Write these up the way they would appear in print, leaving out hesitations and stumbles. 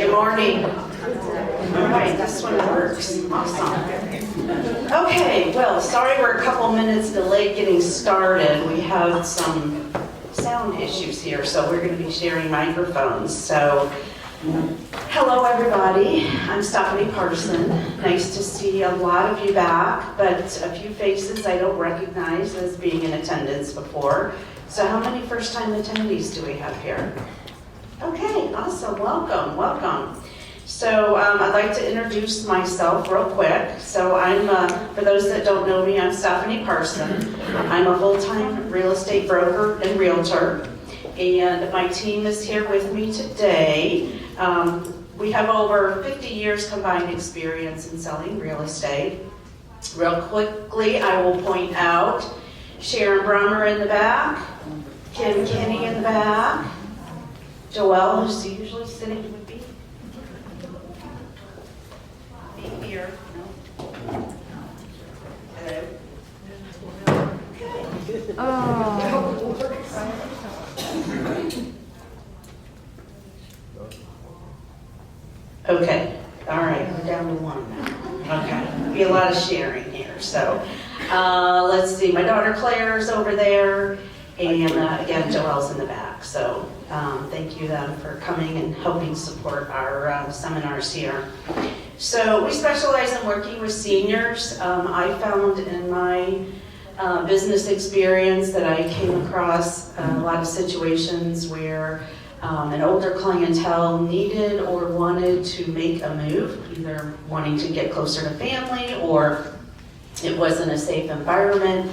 Good morning. All right, this one works. Awesome. Okay, well, sorry we're a couple minutes delayed getting started. We have some sound issues here, so we're going to be sharing microphones. So, hello everybody. I'm Stephanie Parson. Nice to see a lot of you back, but a few faces I don't recognize as being in attendance before. So how many first-time attendees do we have here? Okay, awesome. Welcome, welcome. So I'd like to introduce myself real quick. So I'm, for those that don't know me, I'm Stephanie Parson. I'm a full-time real estate broker and realtor, and my team is here with me today. We have over 50 years combined experience in selling real estate. Real quickly, I will point out Sharon Brummer in the back, Kim Kinney in the back, Joelle, who's usually sitting with me. Me here. No. Hello. Okay. Oh. Okay. All right. We're down to one now. Okay. Be a lot of sharing here. So let's see. My daughter Claire is over there. And again, Joelle's in the back. So thank you then for coming and helping support our seminars here. So we specialize in working with seniors. I found in my business experience that I came across a lot of situations where an older clientele needed or wanted to make a move, either wanting to get closer to family or it wasn't a safe environment.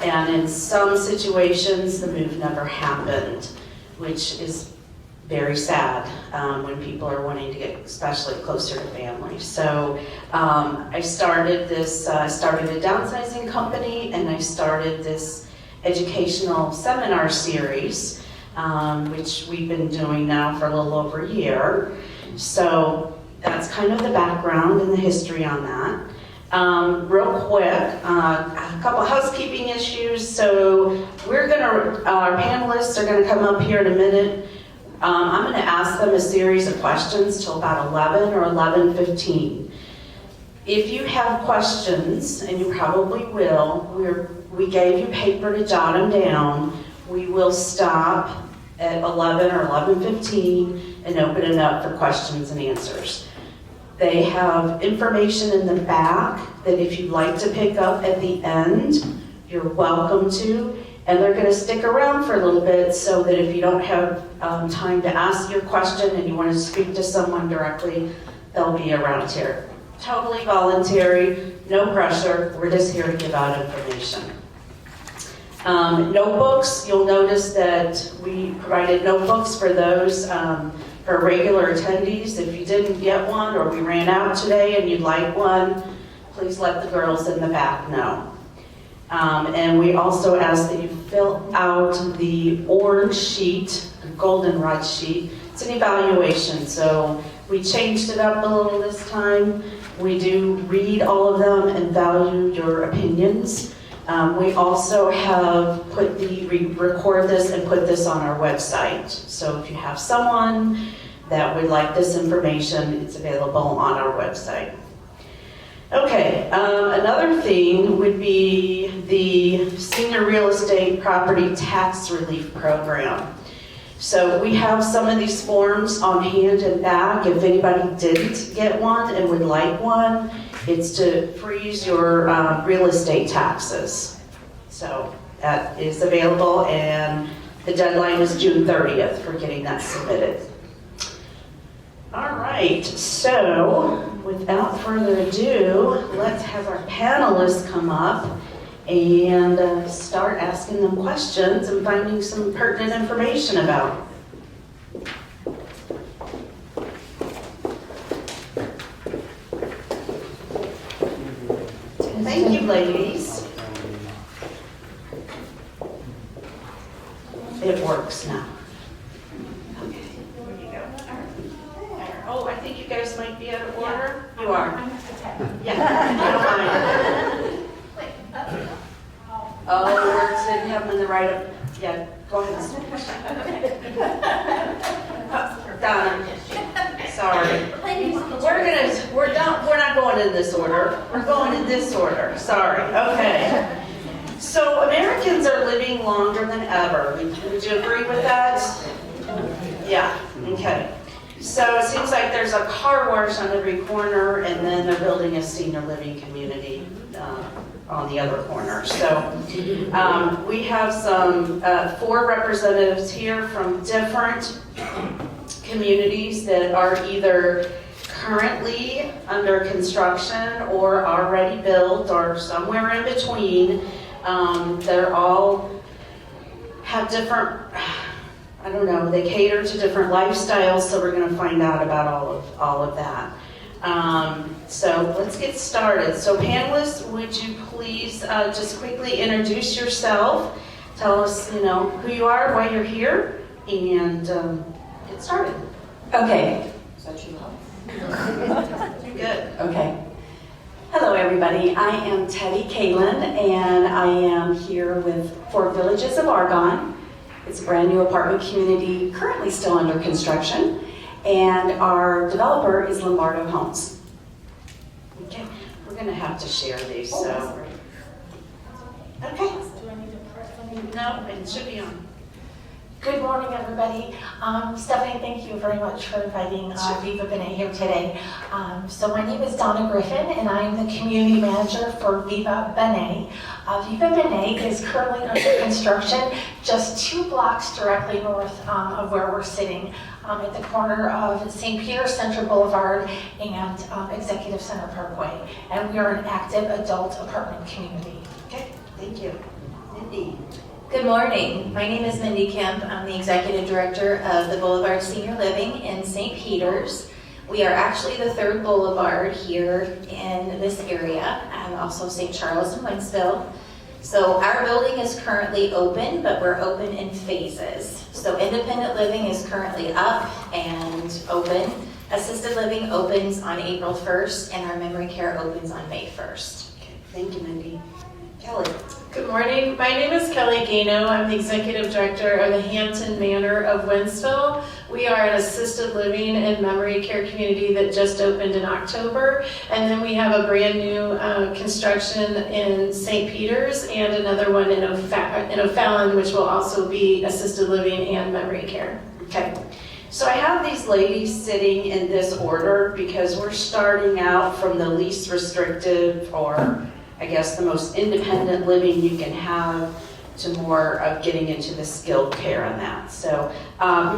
And in some situations, the move never happened, which is very sad when people are wanting to get especially closer to family. So I started a downsizing company, and I started this educational seminar series, which we've been doing now for a little over a year. So that's kind of the background and the history on that. Real quick, a couple housekeeping issues. So our panelists are gonna come up here in a minute. I'm gonna ask them a series of questions till about 11 or 11:15. If you have questions, and you probably will, we gave you paper to jot them down. We will stop at 11 or 11:15 and open it up for questions and answers. They have information in the back that if you'd like to pick up at the end, you're welcome to. And they're going to stick around for a little bit so that if you don't have time to ask your question and you want to speak to someone directly, they'll be around here. Totally voluntary, no pressure. We're just here to give out information. Notebooks, you'll notice that we provided notebooks for those for regular attendees. If you didn't get one or we ran out today and you'd like one, please let the girls in the back know. And we also ask that you fill out the orange sheet, the goldenrod sheet. It's an evaluation, so we changed it up a little this time. We do read all of them and value your opinions. We also have record this and put this on our website. So if you have someone that would like this information, it's available on our website. Okay, another thing would be the Senior Real Estate Property Tax Relief Program. So we have some of these forms on hand and back. If anybody didn't get one and would like one, it's to freeze your real estate taxes. So that is available, and the deadline is June 30th for getting that submitted. All right, so without further ado, let's have our panelists come up and start asking them questions and finding some pertinent information about. Thank you, ladies. It works now. Okay, there you go. All right. There. Oh, I think you guys might be out of order. You are. Yeah, I don't mind. Oh, words didn't have them in the right. Yeah, go ahead. Donna. Sorry. We're not going in this order. We're going in this order. Sorry. Okay. So Americans are living longer than ever. Would you agree with that? Yeah. Okay. So it seems like there's a car wash on every corner, and then they're building a senior living community on the other corner. So we have some 4 representatives here from different communities that are either currently under construction or already built or somewhere in between. They're all have different, I don't know, they cater to different lifestyles, so we're going to find out about all of that. So let's get started. So panelists, would you please just quickly introduce yourself, tell us, who you are, why you're here, and get started. Okay. Is that you, Love? You're good. Okay. Hello, everybody. I am Teddy Kalin, and I am here with 4 Villages of Argonne. It's a brand new apartment community, currently still under construction, and our developer is Lombardo Homes. Okay, we're going to have to share these. So. Okay. Do I need to press something? No, it should be on. Good morning, everybody. Stephanie, thank you very much for inviting Viva Bene here today. So my name is Donna Griffin, and I'm the community manager for Viva Bene. Viva Bene is currently under construction just 2 blocks directly north of where we're sitting, at the corner of St. Peter Center Boulevard and Executive Center Parkway. And we are an active adult apartment community. Okay, thank you. Mindy. Good morning. My name is Mindy Kemp. I'm the Executive Director of the Boulevard Senior Living in St. Peters. We are actually the 3rd Boulevard here in this area, and also St. Charles and Wentzville. So our building is currently open, but we're open in phases. So independent living is currently up and open. Assisted living opens on April 1st, and our memory care opens on May 1st. Okay, thank you, Mindy. Kelly. Good morning. My name is Kelly Gano. I'm the Executive Director of the Hampton Manor of Wentzville. We are an assisted living and memory care community that just opened in October. And then we have a brand new construction in St. Peters and another one in O'Fallon, which will also be assisted living and memory care. Okay. So I have these ladies sitting in this order because we're starting out from the least restrictive, or I guess the most independent living you can have, to more of getting into the skilled care on that. So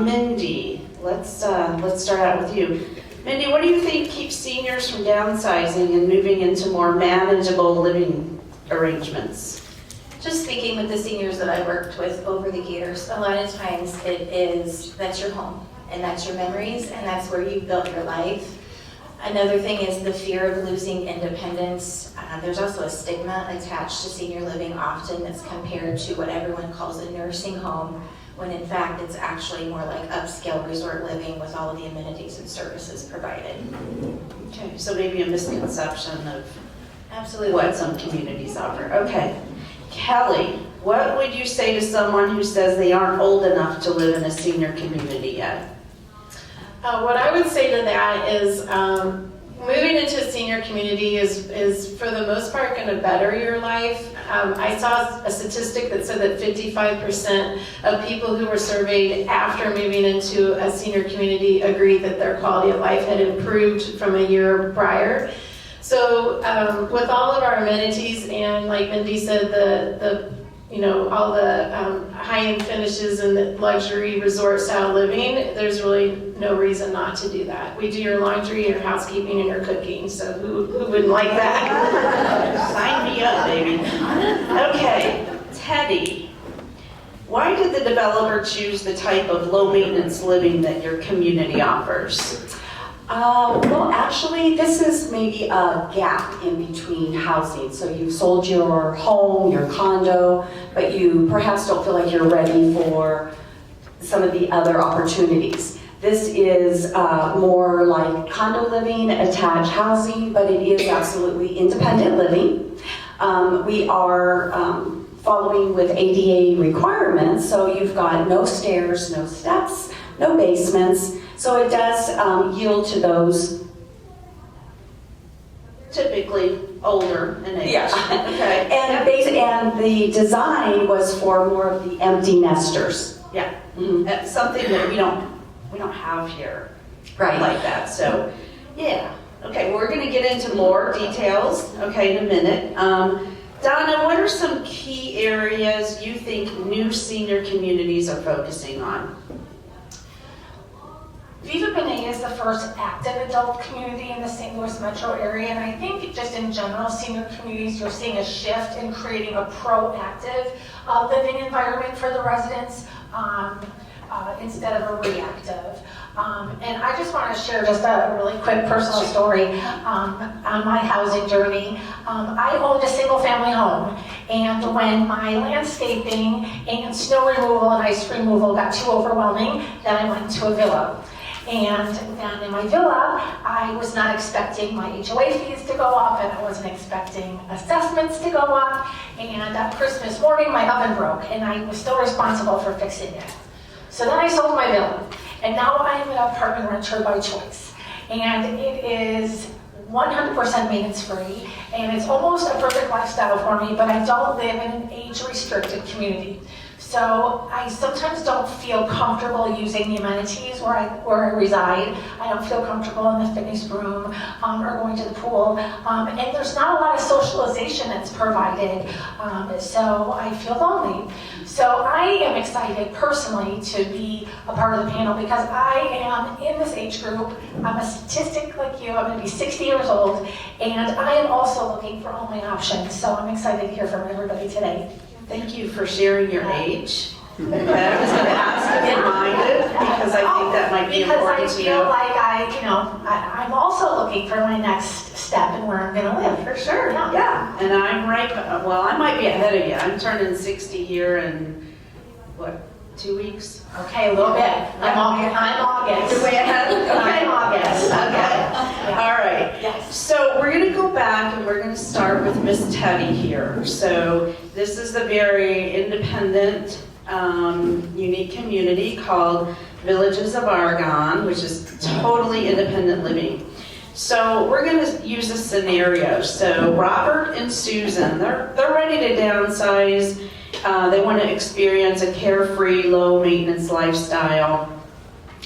Mindy, let's start out with you. Mindy, what do you think keeps seniors from downsizing and moving into more manageable living arrangements? Just speaking with the seniors that I worked with over the years, a lot of times that's your home, and that's your memories, and that's where you built your life. Another thing is the fear of losing independence. There's also a stigma attached to senior living often that's compared to what everyone calls a nursing home, when in fact it's actually more like upscale resort living with all of the amenities and services provided. Okay, so maybe a misconception of Absolutely. what some communities offer. Okay. Kelly, what would you say to someone who says they aren't old enough to live in a senior community yet? What I would say to that is moving into a senior community is for the most part going to better your life. I saw a statistic that said that 55% of people who were surveyed after moving into a senior community agreed that their quality of life had improved from a year prior. So with all of our amenities and, like Mindy said, all the high-end finishes and the luxury resort style living, there's really no reason not to do that. We do your laundry, your housekeeping, and your cooking, so who wouldn't like that? Sign me up, baby. Okay, Teddy, why did the developer choose the type of low-maintenance living that your community offers? Well, actually, this is maybe a gap in between housing. So you've sold your home, your condo, but you perhaps don't feel like you're ready for some of the other opportunities. This is more like condo living, attached housing, but it is absolutely independent living. We are following with ADA requirements, so you've got no stairs, no steps, no basements. So it does yield to those. Typically older in age. Yeah. Okay. And the design was for more of the empty nesters. Yeah. Mhm. That's something that we don't have here. Right. Like that, so, yeah. Okay, we're gonna get into more details, okay, in a minute. Donna, what are some key areas you think new senior communities are focusing on? Viva B'nai is the first active adult community in the St. Louis metro area, and I think just in general, senior communities, you're seeing a shift in creating a proactive living environment for the residents instead of a reactive. And I just want to share just a really quick personal story on my housing journey. I owned a single family home, and when my landscaping and snow removal and ice removal got too overwhelming, then I went to a villa. And then in my villa, I was not expecting my HOA fees to go up, and I wasn't expecting assessments to go up. And on Christmas morning, my oven broke, and I was still responsible for fixing it. So then I sold my villa, and now I'm an apartment renter by choice. And it is 100% maintenance free, and it's almost a perfect lifestyle for me, but I don't live in an age-restricted community. So I sometimes don't feel comfortable using the amenities where I reside. I don't feel comfortable in the fitness room or going to the pool. And there's not a lot of socialization that's provided, so I feel lonely. So I am excited personally to be a part of the panel because I am in this age group. I'm a statistic like you. I'm going to be 60 years old, and I am also looking for only options. So I'm excited to hear from everybody today. Thank you for sharing your age. Okay, I was gonna ask if you're minded, because I think that might be important to you. Because I feel like I'm also looking for my next step in where I'm gonna live. For sure, Yeah. yeah. And I'm right, well, I might be ahead of you. I'm turning 60 here in, what, 2 weeks? Okay, a little bit. I'm August. You're way ahead? Okay. I'm August. Okay, all right. Yes. So we're gonna go back and we're gonna start with Miss Teddy here. So this is the very independent, unique community called Villages of Argonne, which is totally independent living. So we're gonna use a scenario. So Robert and Susan, they're ready to downsize. They want to experience a carefree, low-maintenance lifestyle.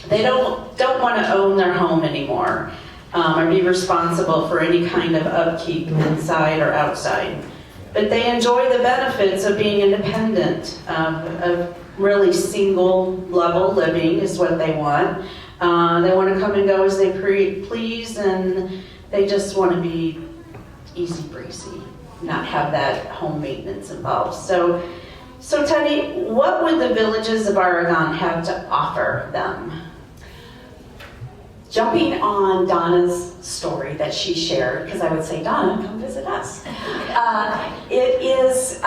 They don't want to own their home anymore or be responsible for any kind of upkeep inside or outside. But they enjoy the benefits of being independent, of really single-level living is what they want. They want to come and go as they please, and they just want to be easy-breezy, not have that home maintenance involved. So Teddy, what would the Villages of Argonne have to offer them? Jumping on Donna's story that she shared, because I would say, Donna, come visit us. It is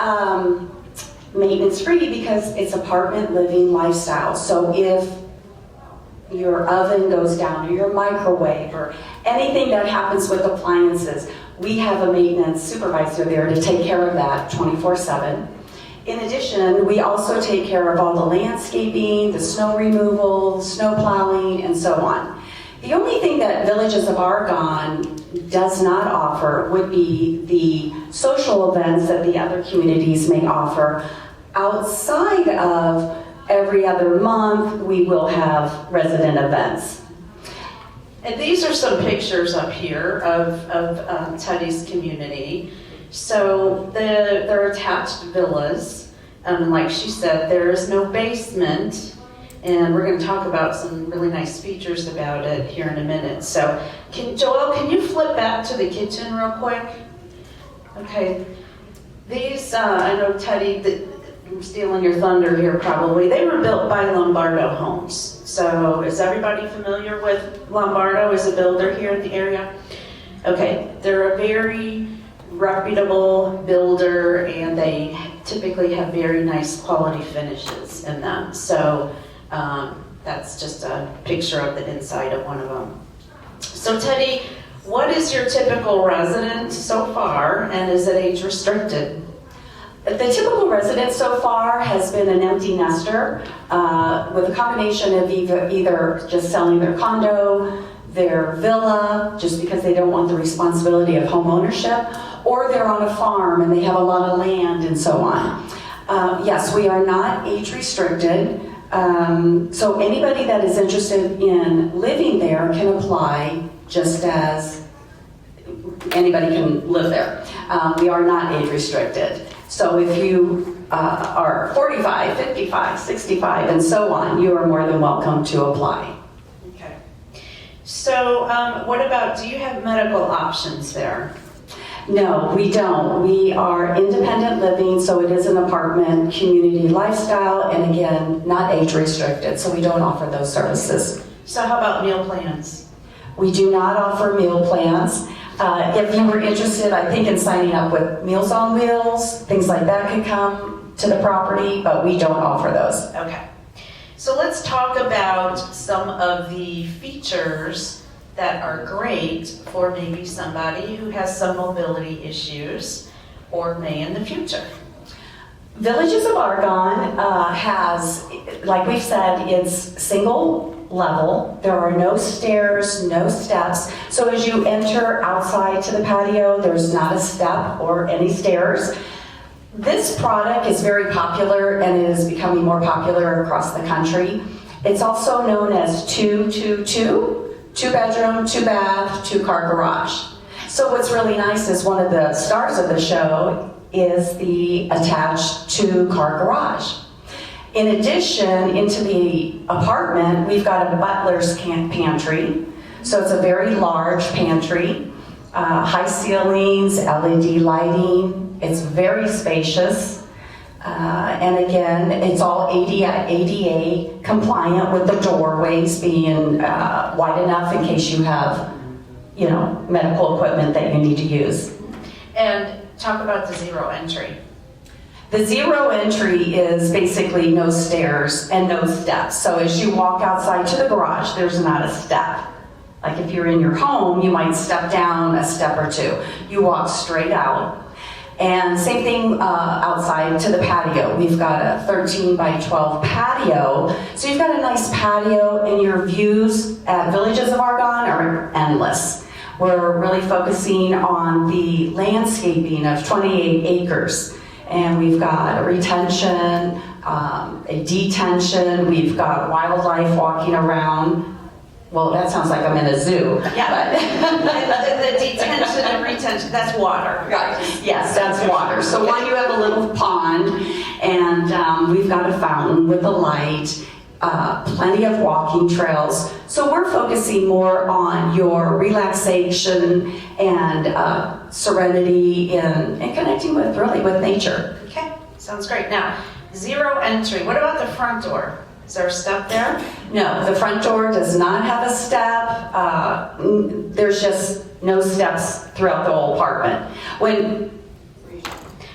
maintenance-free because it's apartment living lifestyle. So if your oven goes down or your microwave or anything that happens with appliances, we have a maintenance supervisor there to take care of that 24/7. In addition, we also take care of all the landscaping, the snow removal, snow plowing, and so on. The only thing that Villages of Argonne does not offer would be the social events that the other communities may offer. Outside of every other month, we will have resident events. And these are some pictures up here of Teddy's community. So they're attached villas. Like she said, there is no basement. And we're going to talk about some really nice features about it here in a minute. So, Joel, can you flip back to the kitchen real quick? Okay. These, I know Teddy, I'm stealing your thunder here probably. They were built by Lombardo Homes. So, is everybody familiar with Lombardo as a builder here in the area? Okay, they're a very reputable builder, and they typically have very nice quality finishes in them. So, that's just a picture of the inside of one of them. So Teddy, what is your typical resident so far, and is it age restricted? The typical resident so far has been an empty nester with a combination of either just selling their condo, their villa, just because they don't want the responsibility of home ownership, or they're on a farm and they have a lot of land and so on. Yes, we are not age restricted, so anybody that is interested in living there can apply just as anybody can live there. We are not age restricted. So if you are 45, 55, 65, and so on, you are more than welcome to apply. Okay. So what about, do you have medical options there? No, we don't. We are independent living, so it is an apartment community lifestyle, and again, not age restricted, so we don't offer those services. So how about meal plans? We do not offer meal plans. If you were interested, I think, in signing up with Meals on Wheels, things like that could come to the property, but we don't offer those. Okay. So let's talk about some of the features that are great for maybe somebody who has some mobility issues or may in the future. Villages of Argonne has, like we've said, it's single level. There are no stairs, no steps. So as you enter outside to the patio, there's not a step or any stairs. This product is very popular and it is becoming more popular across the country. It's also known as 222, 2 bedroom, 2 bath, 2 car garage. So what's really nice is one of the stars of the show is the attached 2 car garage. In addition, into the apartment, we've got a butler's pantry. So it's a very large pantry, high ceilings, LED lighting. It's very spacious. And again, it's all ADA compliant with the doorways being wide enough in case you have, medical equipment that you need to use. And talk about the zero entry. The zero entry is basically no stairs and no steps. So as you walk outside to the garage, there's not a step. Like if you're in your home, you might step down a step or 2. You walk straight out. And same thing outside to the patio. We've got a 13 by 12 patio. So you've got a nice patio and your views at Villages of Argonne are endless. We're really focusing on the landscaping of 28 acres. And we've got a retention, a detention, we've got wildlife walking around. Well, that sounds like I'm in a zoo. Yeah, the detention and retention, that's water. Right, yes, that's water. So you have a little pond, and we've got a fountain with a light, plenty of walking trails. So we're focusing more on your relaxation and serenity and connecting with nature. Okay, sounds great. Now, zero entry, what about the front door? Is there a step there? No, the front door does not have a step. There's just no steps throughout the whole apartment.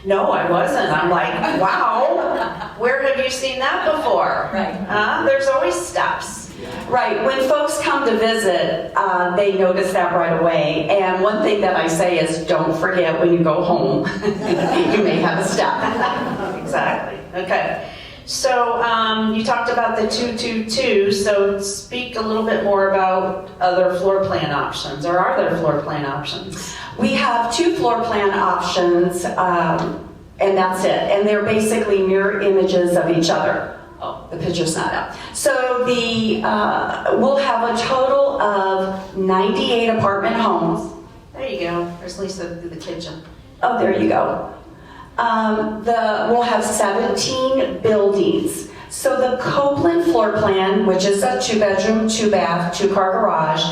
No, I wasn't. I'm like, wow, where have you seen that before? Right. There's always steps. Right, when folks come to visit, they notice that right away. And one thing that I say is, don't forget when you go home, you may have a step. Exactly, okay. So you talked about the 222, so speak a little bit more about other floor plan options, or are there floor plan options? We have 2 floor plan options, and that's it. And they're basically mirror images of each other. Oh, the picture's not up. So we'll have a total of 98 apartment homes. There you go. There's Lisa through the kitchen. Oh, there you go. We'll have 17 buildings. So the Copeland floor plan, which is a 2 bedroom, 2 bath, 2 car garage,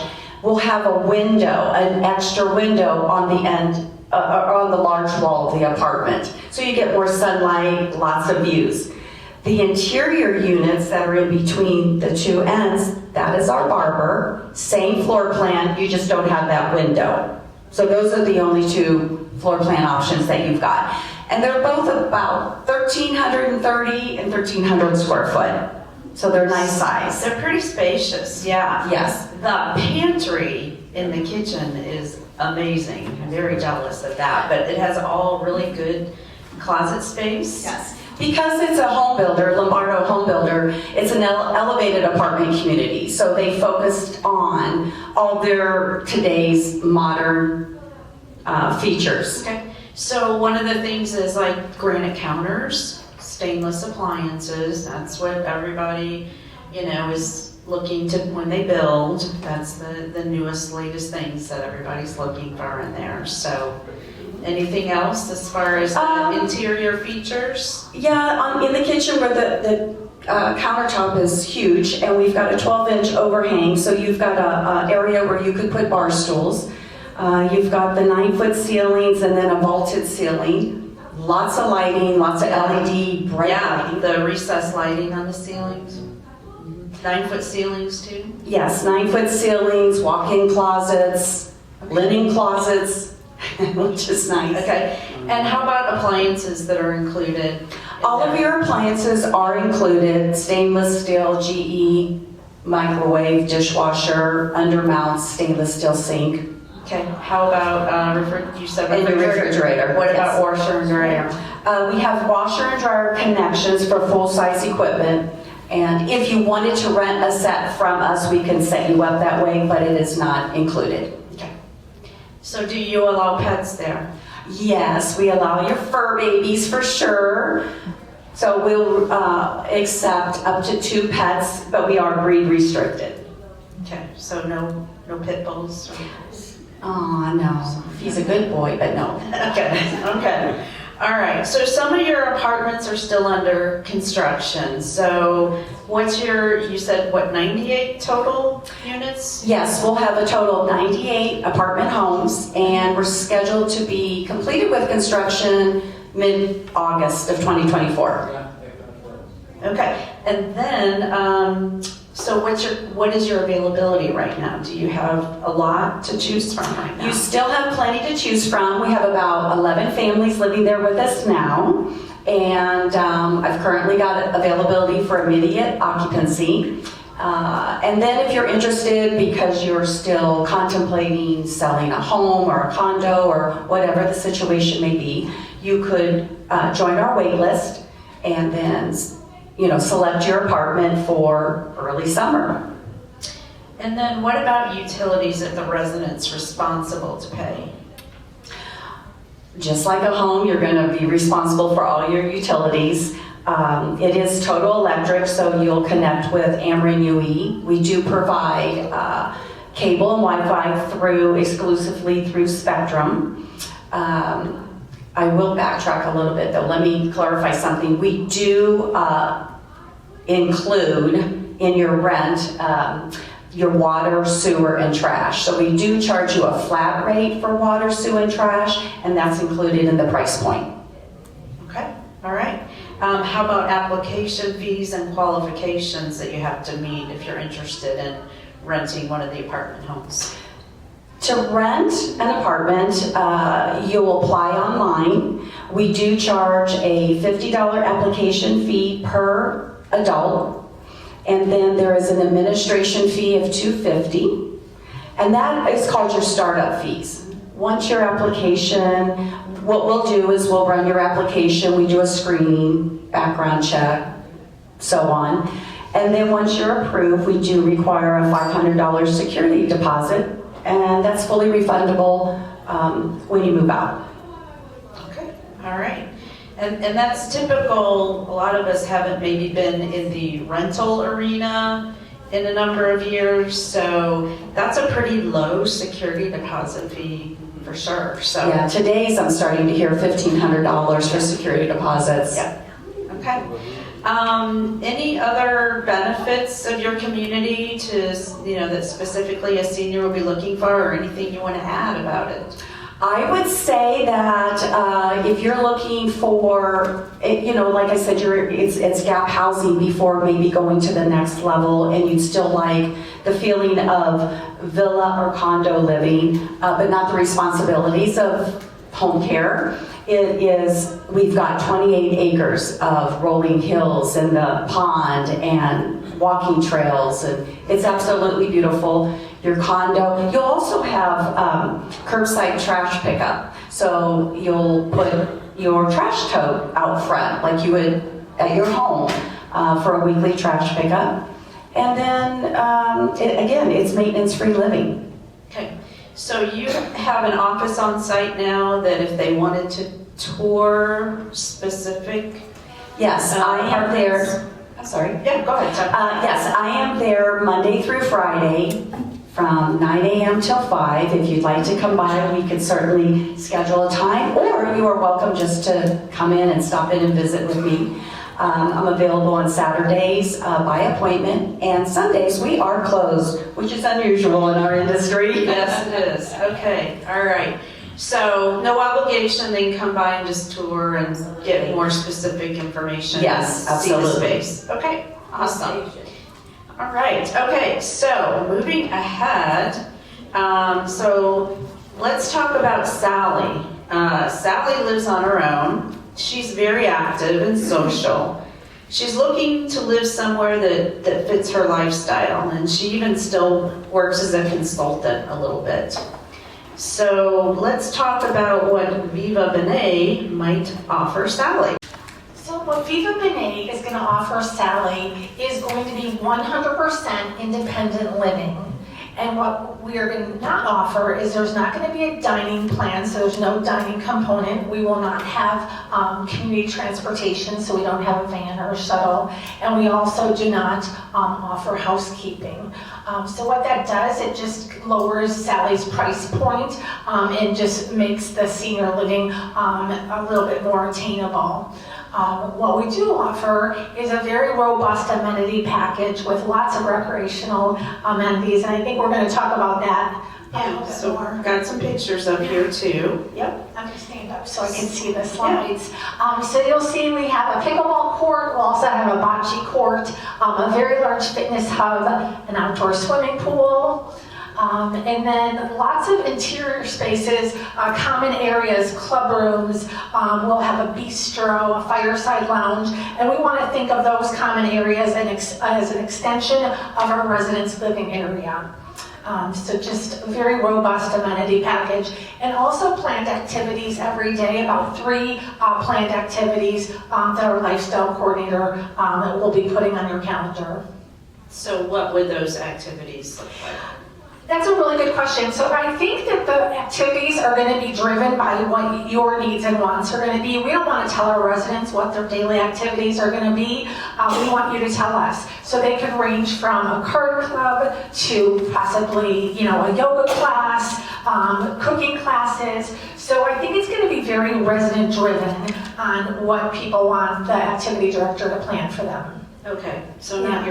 will have a window, an extra window on the end, on the large wall of the apartment. So you get more sunlight, lots of views. The interior units that are in between the 2 ends, that is our barber. Same floor plan, you just don't have that window. So those are the only 2 floor plan options that you've got. And they're both about 1,330 and 1,300 square foot. So they're nice size. They're pretty spacious, yeah. Yes. The pantry in the kitchen is amazing. I'm very jealous of that, but it has all really good closet space? Yes. Because it's a home builder, Lombardo home builder, it's an elevated apartment community. So they focused on all their today's modern features. Okay, so one of the things is like granite counters, stainless appliances, that's what everybody, is looking to, when they build, that's the newest, latest things that everybody's looking for in there, so. Anything else as far as the interior features? Yeah, in the kitchen where the countertop is huge, and we've got a 12-inch overhang, so you've got a area where you could put bar stools. You've got the 9-foot ceilings and then a vaulted ceiling. Lots of lighting, lots of LED bright lighting. The recessed lighting on the ceilings. 9-foot ceilings too? Yes, 9-foot ceilings, walk-in closets, linen closets, which is nice. Okay, and how about appliances that are included? All of your appliances are included: stainless steel, GE, microwave, dishwasher, undermount, stainless steel sink. Okay, how about, you said And the refrigerator. What Yes. about washer and dryer? We have washer and dryer connections for full-size equipment. And if you wanted to rent a set from us, we can set you up that way, but it is not included. Okay. So do you allow pets there? Yes, we allow your fur babies for sure. So we'll accept up to 2 pets, but we are breed restricted. Okay, so no pit bulls? Oh, no. He's a good boy, but no. Okay. All right, so some of your apartments are still under construction. So what's you said, 98 total units? Yes, we'll have a total of 98 apartment homes, and we're scheduled to be completed with construction mid-August of 2024. Okay, and then, so what is your availability right now? Do you have a lot to choose from right now? You still have plenty to choose from. We have about 11 families living there with us now, and I've currently got availability for immediate occupancy. And then if you're interested, because you're still contemplating selling a home or a condo or whatever the situation may be, you could join our wait list and then select your apartment for early summer. And then what about utilities that the resident's responsible to pay? Just like a home, you're going to be responsible for all your utilities. It is total electric, so you'll connect with Ameren UE. We do provide cable and Wi-Fi exclusively through Spectrum. I will backtrack a little bit though. Let me clarify something. We do include in your rent your water, sewer, and trash. So we do charge you a flat rate for water, sewer, and trash, and that's included in the price point. Okay, all right. How about application fees and qualifications that you have to meet if you're interested in renting one of the apartment homes? To rent an apartment, you'll apply online. We do charge a $50 application fee per adult, and then there is an administration fee of $250, and that is called your startup fees. Once your application, what we'll do is we'll run your application, we do a screening, background check, so on, and then once you're approved, we do require a $500 security deposit, and that's fully refundable when you move out. Okay, all right. And that's typical. A lot of us haven't maybe been in the rental arena in a number of years, so that's a pretty low security deposit fee for sure. So Yeah, today's I'm starting to hear $1,500 for security deposits. Yeah. Okay. Any other benefits of your community that specifically a senior will be looking for, or anything you want to add about it? I would say that if you're looking for, like I said, it's gap housing before maybe going to the next level, and you'd still like the feeling of villa or condo living, but not the responsibilities of home care. We've got 28 acres of rolling hills and the pond and walking trails, and it's absolutely beautiful. Your condo, you'll also have curbside trash pickup. So you'll put your trash tote out front, like you would at your home, for a weekly trash pickup. And then, again, it's maintenance-free living. Okay, so you have an office on site now that if they wanted to tour specific, Yes, I am there. apartments? I'm sorry. Yeah, go ahead, sorry. Yes, I am there Monday through Friday from 9 a.m. till 5. If you'd like to come by, we could certainly schedule a time, or you are welcome just to come in and stop in and visit with me. I'm available on Saturdays by appointment, and Sundays we are closed, which is unusual in our industry. Yes, it is. Okay, all right. So no obligation, they can come by and just tour and get more specific information. Yes, and See the absolutely. space. Okay, awesome. All right, okay, so moving ahead, so let's talk about Sally. Sally lives on her own. She's very active and social. She's looking to live somewhere that fits her lifestyle, and she even still works as a consultant a little bit. So let's talk about what Viva Bene might offer Sally. So what Viva Bene is going to offer Sally is going to be 100% independent living. And what we are going to not offer is there's not going to be a dining plan, so there's no dining component. We will not have community transportation, so we don't have a van or a shuttle. And we also do not offer housekeeping. So what that does, it just lowers Sally's price point and just makes the senior living a little bit more attainable. What we do offer is a very robust amenity package with lots of recreational amenities, and I think we're going to talk about that a little bit So more. we've got some pictures up here too. Yep, I'm going to stand up so I can see the slides. So you'll see we have a pickleball court, we'll also have a bocce court, a very large fitness hub, an outdoor swimming pool, and then lots of interior spaces, common areas, club rooms. We'll have a bistro, a fireside lounge, and we want to think of those common areas as an extension of our residents' living area. So just a very robust amenity package, and also planned activities every day, about 3 planned activities that our lifestyle coordinator will be putting on your calendar. So what would those activities look like? That's a really good question. So I think that the activities are going to be driven by what your needs and wants are going to be. We don't want to tell our residents what their daily activities are going to be. We want you to tell us. So they can range from a card club to possibly, a yoga class, cooking classes. So I think it's going to be very resident driven on what people want the activity director to plan for them. Okay, so now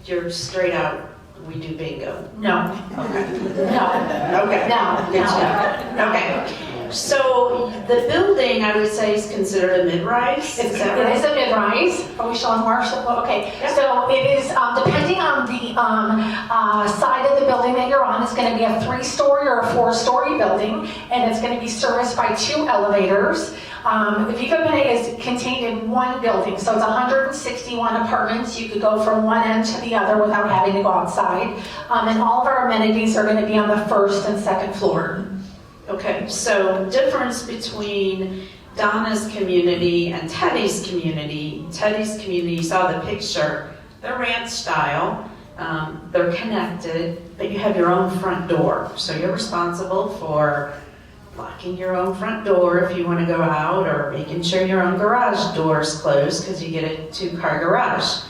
you're straight out, we do bingo. No. Okay. No. Okay. No. Good to know. Okay. So the building, I would say, is considered a mid-rise. It Is is that right? a mid-rise. Are we showing more? Okay. So it is, depending on the side of the building that you're on, it's going to be a 3-story or a 4-story building, and it's going to be serviced by 2 elevators. Viva Bene is contained in 1 building, so it's 161 apartments. You could go from one end to the other without having to go outside. And all of our amenities are going to be on the 1st and 2nd floor. Okay, so difference between Donna's community and Teddy's community. Teddy's community, you saw the picture, they're ranch style, they're connected, but you have your own front door. So you're responsible for locking your own front door if you want to go out, or making sure your own garage door is closed because you get a 2-car garage.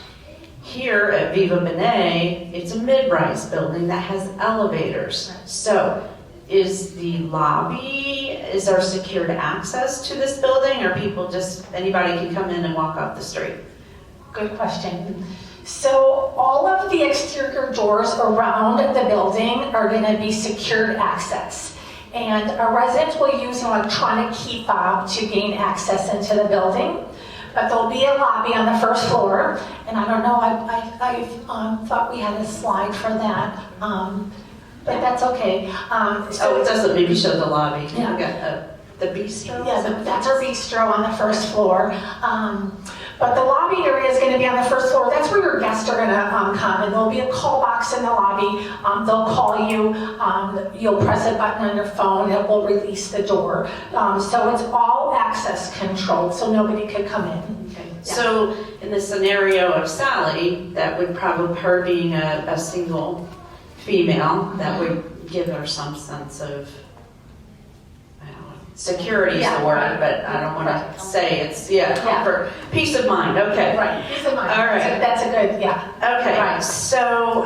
Here at Viva Bene, it's a mid-rise building that has elevators. So is the lobby, is there secured access to this building, or people just, anybody can come in and walk off the street? Good question. So all of the exterior doors around the building are going to be secured access. And our residents will use an electronic key fob to gain access into the building. But there'll be a lobby on the 1st floor. And I don't know, I thought we had a slide for that. But that's okay. So it doesn't maybe show the lobby. Yeah. We got the bistro? Yeah, that's our bistro on the 1st floor. But the lobby area is going to be on the first floor. That's where your guests are going to come, and there'll be a call box in the lobby. They'll call you. You'll press a button on your phone, and it will release the door. So it's all access controlled, so nobody could come in. Okay. Yeah. So in the scenario of Sally, that would probably, her being a single female, that would give her some sense of, I don't know, security is the word, but I don't want to say it's, comfort, peace of mind, okay. Right, peace of mind. All right. So that's a good, Okay, Right. so,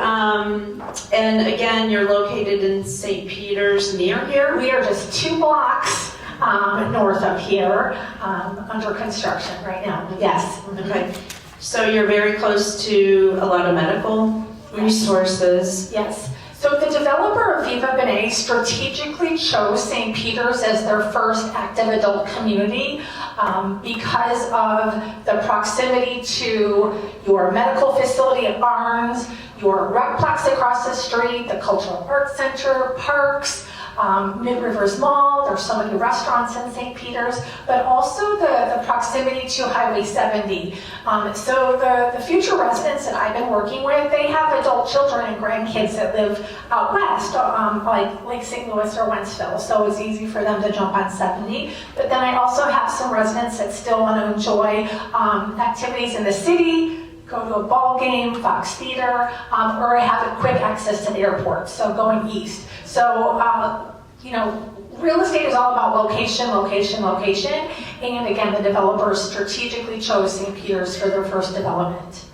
and again, you're located in St. Peter's, near here? We are just 2 blocks north of here, under construction right now. Yes. Okay, so you're very close to a lot of medical resources. Yes. So the developer of Viva Benet strategically chose St. Peter's as their first active adult community because of the proximity to your medical facility at Barnes, your recplex across the street, the Cultural Arts Center, parks, Mid-Rivers Mall. There's so many restaurants in St. Peter's, but also the proximity to Highway 70. So the future residents that I've been working with, they have adult children and grandkids that live out west, like Lake St. Louis or Wentzville, so it's easy for them to jump on 70. But then I also have some residents that still want to enjoy activities in the city, go to a ball game, Fox Theater, or have a quick access to the airport, so going east. So, real estate is all about location, location, location, and again, the developers strategically chose St. Peter's for their first development.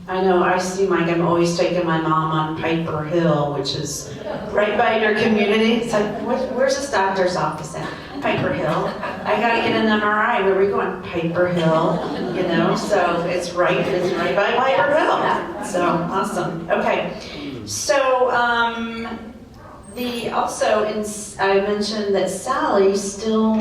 I know, I seem like I'm always taking my mom on Piper Hill, which is right by your community. It's like, where's this doctor's office at? Piper Hill. I gotta get an MRI. Where are we going? Piper Hill, so it's right by Piper Hill. So, awesome. Okay, so, I mentioned that Sally still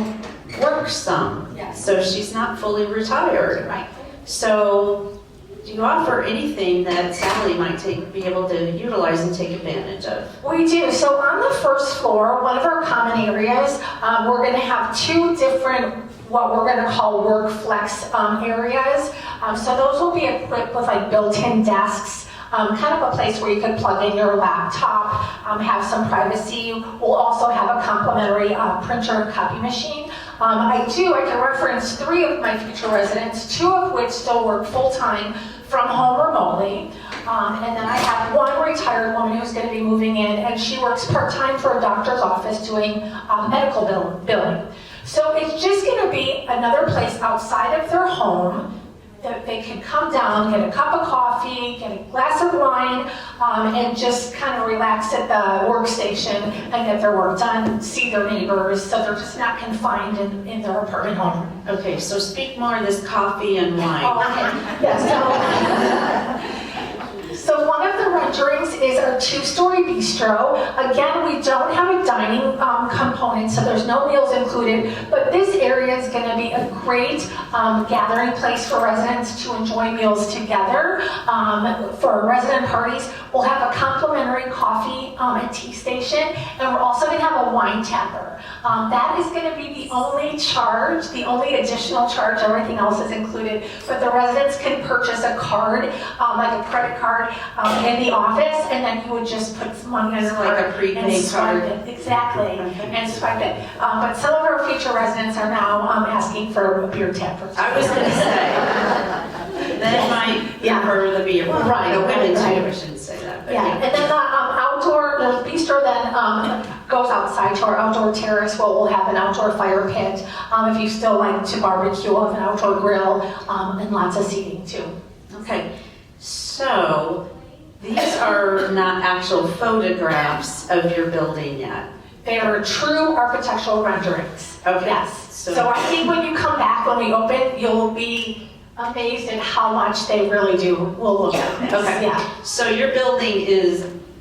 works some. Yes. So she's not fully retired. Right. So, do you offer anything that Sally might be able to utilize and take advantage of? We do. So on the first floor, one of our common areas, we're going to have 2 different, what we're going to call work flex areas. So those will be equipped with like built-in desks, kind of a place where you can plug in your laptop, have some privacy. We'll also have a complimentary printer and copy machine. I can reference 3 of my future residents, 2 of which still work full-time from home remotely. And then I have 1 retired woman who's going to be moving in, and she works part-time for a doctor's office doing medical billing. So it's just going to be another place outside of their home that they can come down, get a cup of coffee, get a glass of wine, and just kind of relax at the workstation and get their work done, see their neighbors, so they're just not confined in their apartment home. Okay, so speak more of this coffee and wine. Oh, okay. Yeah, so one of the renderings is our 2-story bistro. Again, we don't have a dining component, so there's no meals included, but this area is going to be a great gathering place for residents to enjoy meals together. For resident parties, we'll have a complimentary coffee and tea station, and we're also going to have a wine tapper. That is going to be the only charge, the only additional charge. Everything else is included, but the residents can purchase a card, like a credit card, in the office, and then you would just put some money on your Like card a prepaid and swipe card. it. Exactly, and swipe it. But some of our future residents are now asking for a beer tap. I was going to say, that might give her the beer. Right, The women right. too, I shouldn't say that. But Yeah, and then the bistro then goes outside to our outdoor terrace where we'll have an outdoor fire pit. If you still like to barbecue, we'll have an outdoor grill and lots of seating too. Okay, so these are not actual photographs of your building yet. They are true architectural renderings. Okay. Yes. So- So I think when you come back, when we open, you'll be amazed at how much they really will look like this. Okay. Yeah. So your building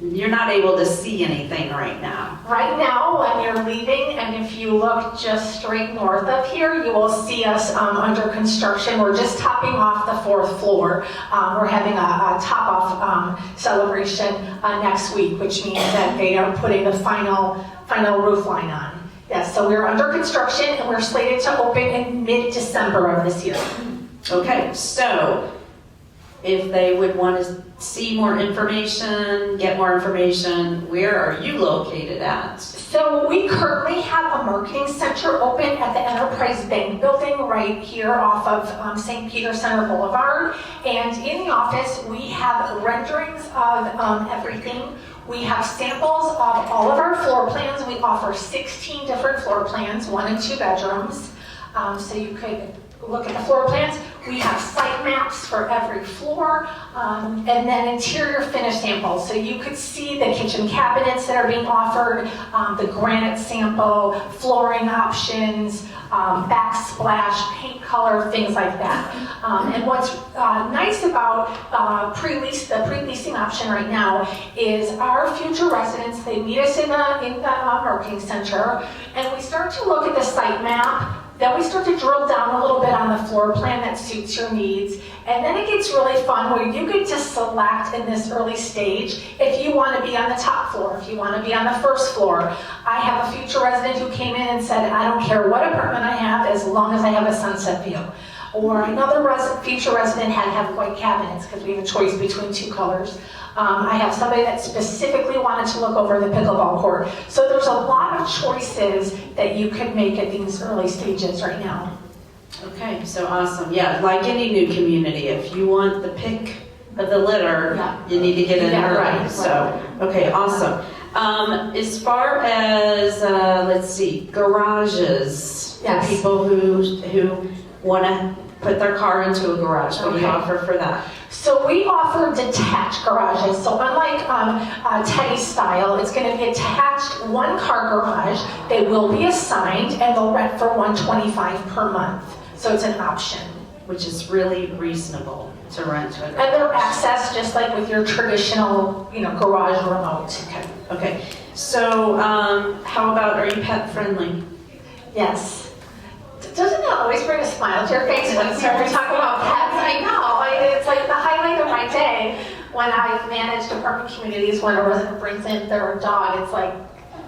you're not able to see anything right now. Right now, when you're leaving, and if you look just straight north of here, you will see us under construction. We're just topping off the 4th floor. We're having a top-off celebration next week, which means that they are putting the final roof line on. Yes, so we're under construction, and we're slated to open in mid-December of this year. Okay, so if they would want to see more information, get more information, where are you located at? So we currently have a marketing center open at the Enterprise Bank building right here off of St. Peter Center Boulevard. And in the office, we have renderings of everything. We have samples of all of our floor plans. We offer 16 different floor plans, 1 and 2 bedrooms. So you could look at the floor plans. We have site maps for every floor, and then interior finish samples. So you could see the kitchen cabinets that are being offered, the granite sample, flooring options, backsplash, paint color, things like that. And what's nice about the pre-leasing option right now is our future residents, they meet us in the marketing center, and we start to look at the site map. Then we start to drill down a little bit on the floor plan that suits your needs. And then it gets really fun where you get to select in this early stage if you want to be on the top floor, if you want to be on the first floor. I have a future resident who came in and said, I don't care what apartment I have as long as I have a sunset view. Or another future resident had to have white cabinets because we have a choice between 2 colors. I have somebody that specifically wanted to look over the pickleball court. So there's a lot of choices that you could make at these early stages right now. Okay, so awesome. Yeah, like any new community, if you want the pick of the litter, you need to get in early. Right. So, okay, awesome. As far as, let's see, garages, Yes. for people who want to put their car into a garage, what do you offer for that? So we offer detached garages. So unlike Teddy's style, it's going to be attached 1-car garage. They will be assigned and they'll rent for $125 per month. So it's an option. Which is really reasonable to rent to a garage. And they're accessed just like with your traditional, garage remote. Okay, so how about, are you pet friendly? Yes. Doesn't that always bring a smile to your face when you start to talk about pets? I know. It's like the highlight of my day when I managed apartment communities. When a resident brings in their dog, it's like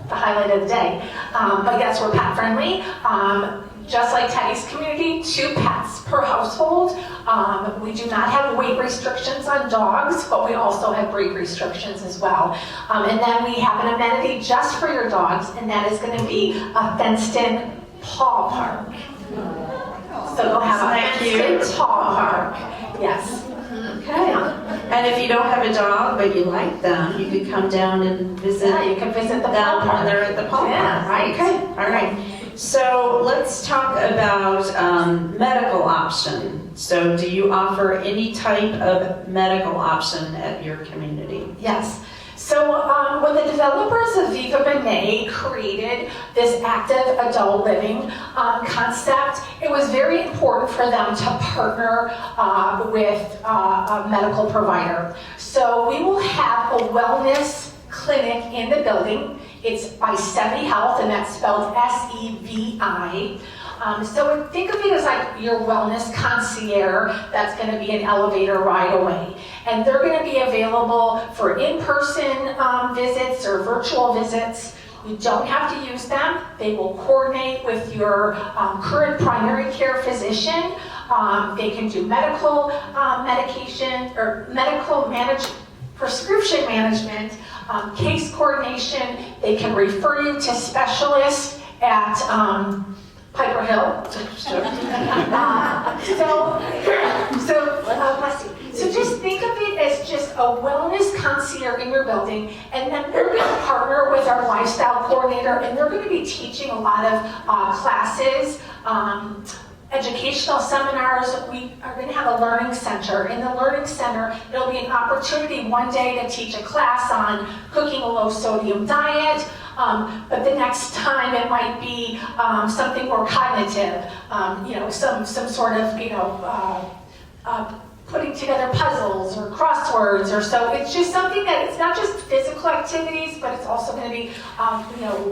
the highlight of the day. But yes, we're pet friendly. Just like Teddy's community, 2 pets per household. We do not have weight restrictions on dogs, but we also have breed restrictions as well. And then we have an amenity just for your dogs, and that is going to be a fenced-in paw park. So they'll have a fenced-in paw park. Yes. Okay. And if you don't have a dog, but you like them, you could come down and visit. Yeah, you can visit the paw them park. when they're at the paw park. Yeah, right. Okay. All right. So let's talk about medical option. So do you offer any type of medical option at your community? Yes. So when the developers of Viva Benet created this active adult living concept, it was very important for them to partner with a medical provider. So we will have a wellness clinic in the building. It's by Sevi Health, and that's spelled S-E-V-I. So think of it as like your wellness concierge that's going to be an elevator ride away. And they're going to be available for in-person visits or virtual visits. You don't have to use them. They will coordinate with your current primary care physician. They can do medical medication or prescription management, case coordination. They can refer you to specialists at Piper Hill. So just think of it as just a wellness concierge in your building, and then they're going to partner with our lifestyle coordinator, and they're going to be teaching a lot of classes, educational seminars. We are going to have a learning center. In the learning center, there'll be an opportunity one day to teach a class on cooking a low sodium diet, but the next time it might be something more cognitive, some sort of, putting together puzzles or crosswords or so. It's just something that it's not just physical activities, but it's also going to be,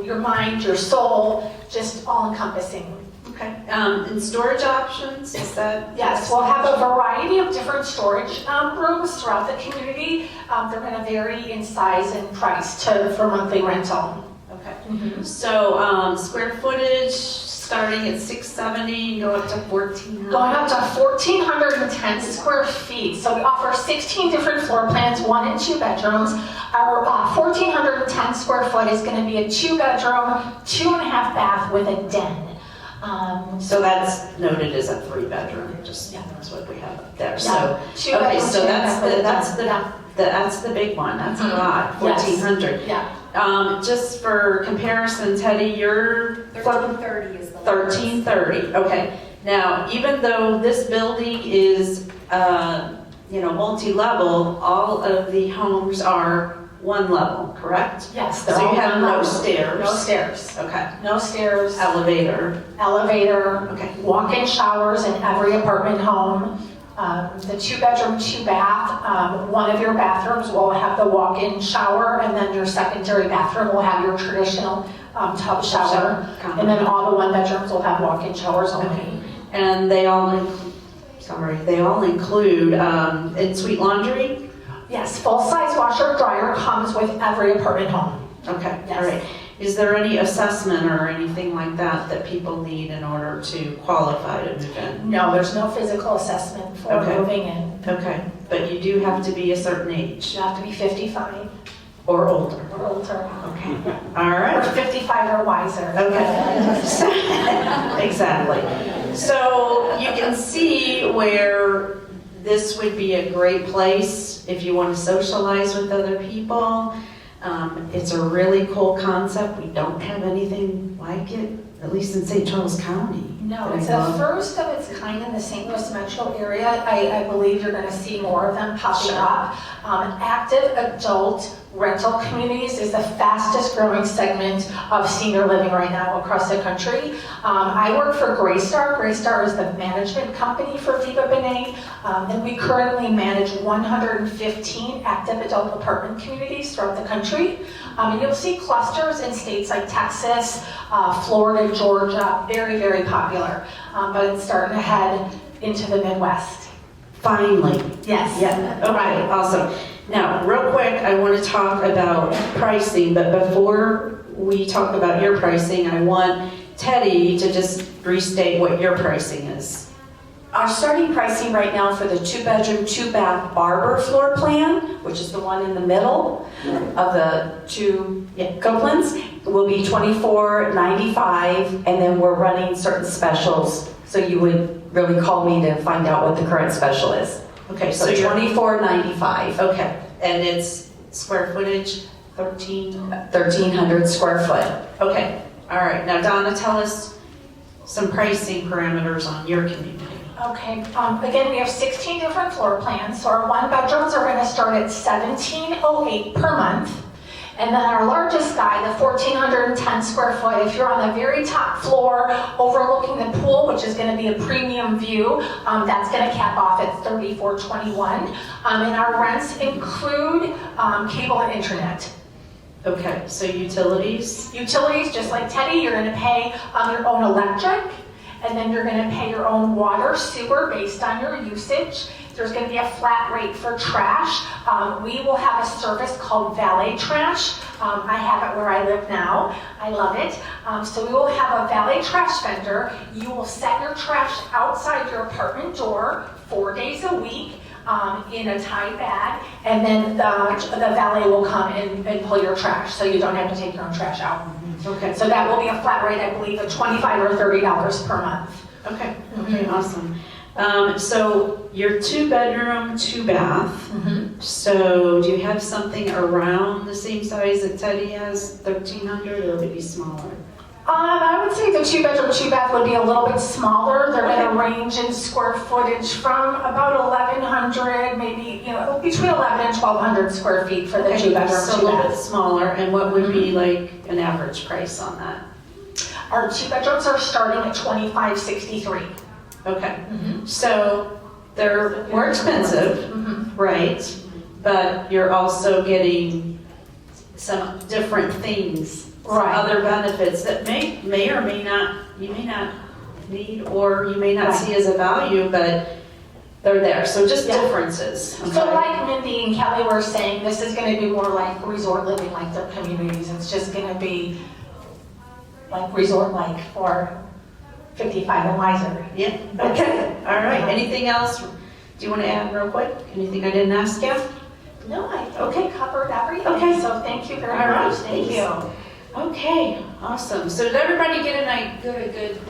your mind, your soul, just all encompassing. Okay. And storage options, is that? Yes, we'll have a variety of different storage rooms throughout the community. They're going to vary in size and price for monthly rental. Okay. So square footage, starting at 670, go up to 1,400. Going up to 1,410 square feet. So we offer 16 different floor plans, 1 and 2 bedrooms. Our 1,410 square foot is going to be a 2-bedroom, 2.5 bath with a den. So that's noted as a 3-bedroom, just that's what we have up there. So, Two okay, bedrooms, so 2 that's baths. that's the big one, that's a lot, Yes. 1,400. Yeah. Just for comparison, Teddy, you're 1330 is the 1330, okay. Now, even though this building is, multi-level, all of the homes are 1 level, correct? Yes. So you have no stairs? No stairs. Okay. No stairs. Elevator? Elevator. Okay. Walk-in showers in every apartment home. The 2-bedroom, 2-bath, one of your bathrooms will have the walk-in shower, and then your secondary bathroom will have your traditional tub shower. And then all the 1-bedrooms will have walk-in showers only. And they all include in-suite laundry? Yes, full-size washer dryer comes with every apartment home. Okay, Yes. all right. Is there any assessment or anything like that people need in order to qualify to move in? No, there's no physical assessment for Okay. moving in. Okay, but you do have to be a certain age You have to be 55 or older? or older. Okay, all Or right. 55 or wiser. Okay. Exactly. So you can see where this would be a great place if you want to socialize with other people. It's a really cool concept. We don't have anything like it, at least in St. Charles County. No, that I it's know the of. first of its kind in the St. Louis metro area. I believe you're going to see more of them popping up. Active adult rental communities is the fastest growing segment of senior living right now across the country. I work for Greystar. Greystar is the management company for Viva Benet, and we currently manage 115 active adult apartment communities throughout the country. And you'll see clusters in states like Texas, Florida, Georgia, very, very popular. But it's starting to head into the Midwest. Finally. Yes. Yeah, okay, awesome. Now, real quick, I want to talk about pricing, but before we talk about your pricing, I want Teddy to just restate what your pricing is. Our starting pricing right now for the 2-bedroom, 2-bath Barber floor plan, which is the one in the middle of the 2 Copelands, will be $24.95, and then we're running certain specials, so you would really call me to find out what the current special is. Okay, So so you're, $24.95, okay, and it's square footage, 1,300 square foot. Okay, all right. Now, Donna, tell us some pricing parameters on your community. Okay, again, we have 16 different floor plans. So our 1-bedrooms are going to start at $1,708 per month. And then our largest guy, the 1,410 square foot, if you're on the very top floor overlooking the pool, which is going to be a premium view, that's going to cap off at $3,421. And our rents include cable and internet. Okay, so utilities? Utilities, just like Teddy, you're going to pay your own electric, and then you're going to pay your own water, sewer based on your usage. There's going to be a flat rate for trash. We will have a service called valet trash. I have it where I live now. I love it. So we will have a valet trash vendor. You will set your trash outside your apartment door 4 days a week in a tie bag, and then the valet will come and pull your trash, so you don't have to take your own trash out. Okay. So that will be a flat rate, I believe, of $25 or $30 per month. Okay, okay, awesome. So your 2-bedroom, 2-bath. So do you have something around the same size that Teddy has, 1,300, or would it be smaller? I would say the 2-bedroom, 2-bath would be a little bit smaller. They're going to range in square footage from about 1,100, maybe, between 1,100 and 1,200 square feet for the 2-bedroom, So a little bit 2-bath. smaller, and what would be like an average price on that? Our 2-bedrooms are starting at $2,563. Okay, so they're more expensive, right? But you're also getting some different things, some Right. other benefits that may or may not, you may not need, or you may not Right. see as a value, but they're there. So just Yeah. differences. So okay? like Mindy and Kelly were saying, this is going to be more like resort living, like their communities. It's just going to be like resort-like for 55 and wiser. Yeah, okay, all right. Anything else? Do you want to add real quick? Anything I didn't ask you? No, I think Okay. we covered everything. Okay. So thank you very All right, much. Thank thanks. you. Okay, awesome. So did everybody get a good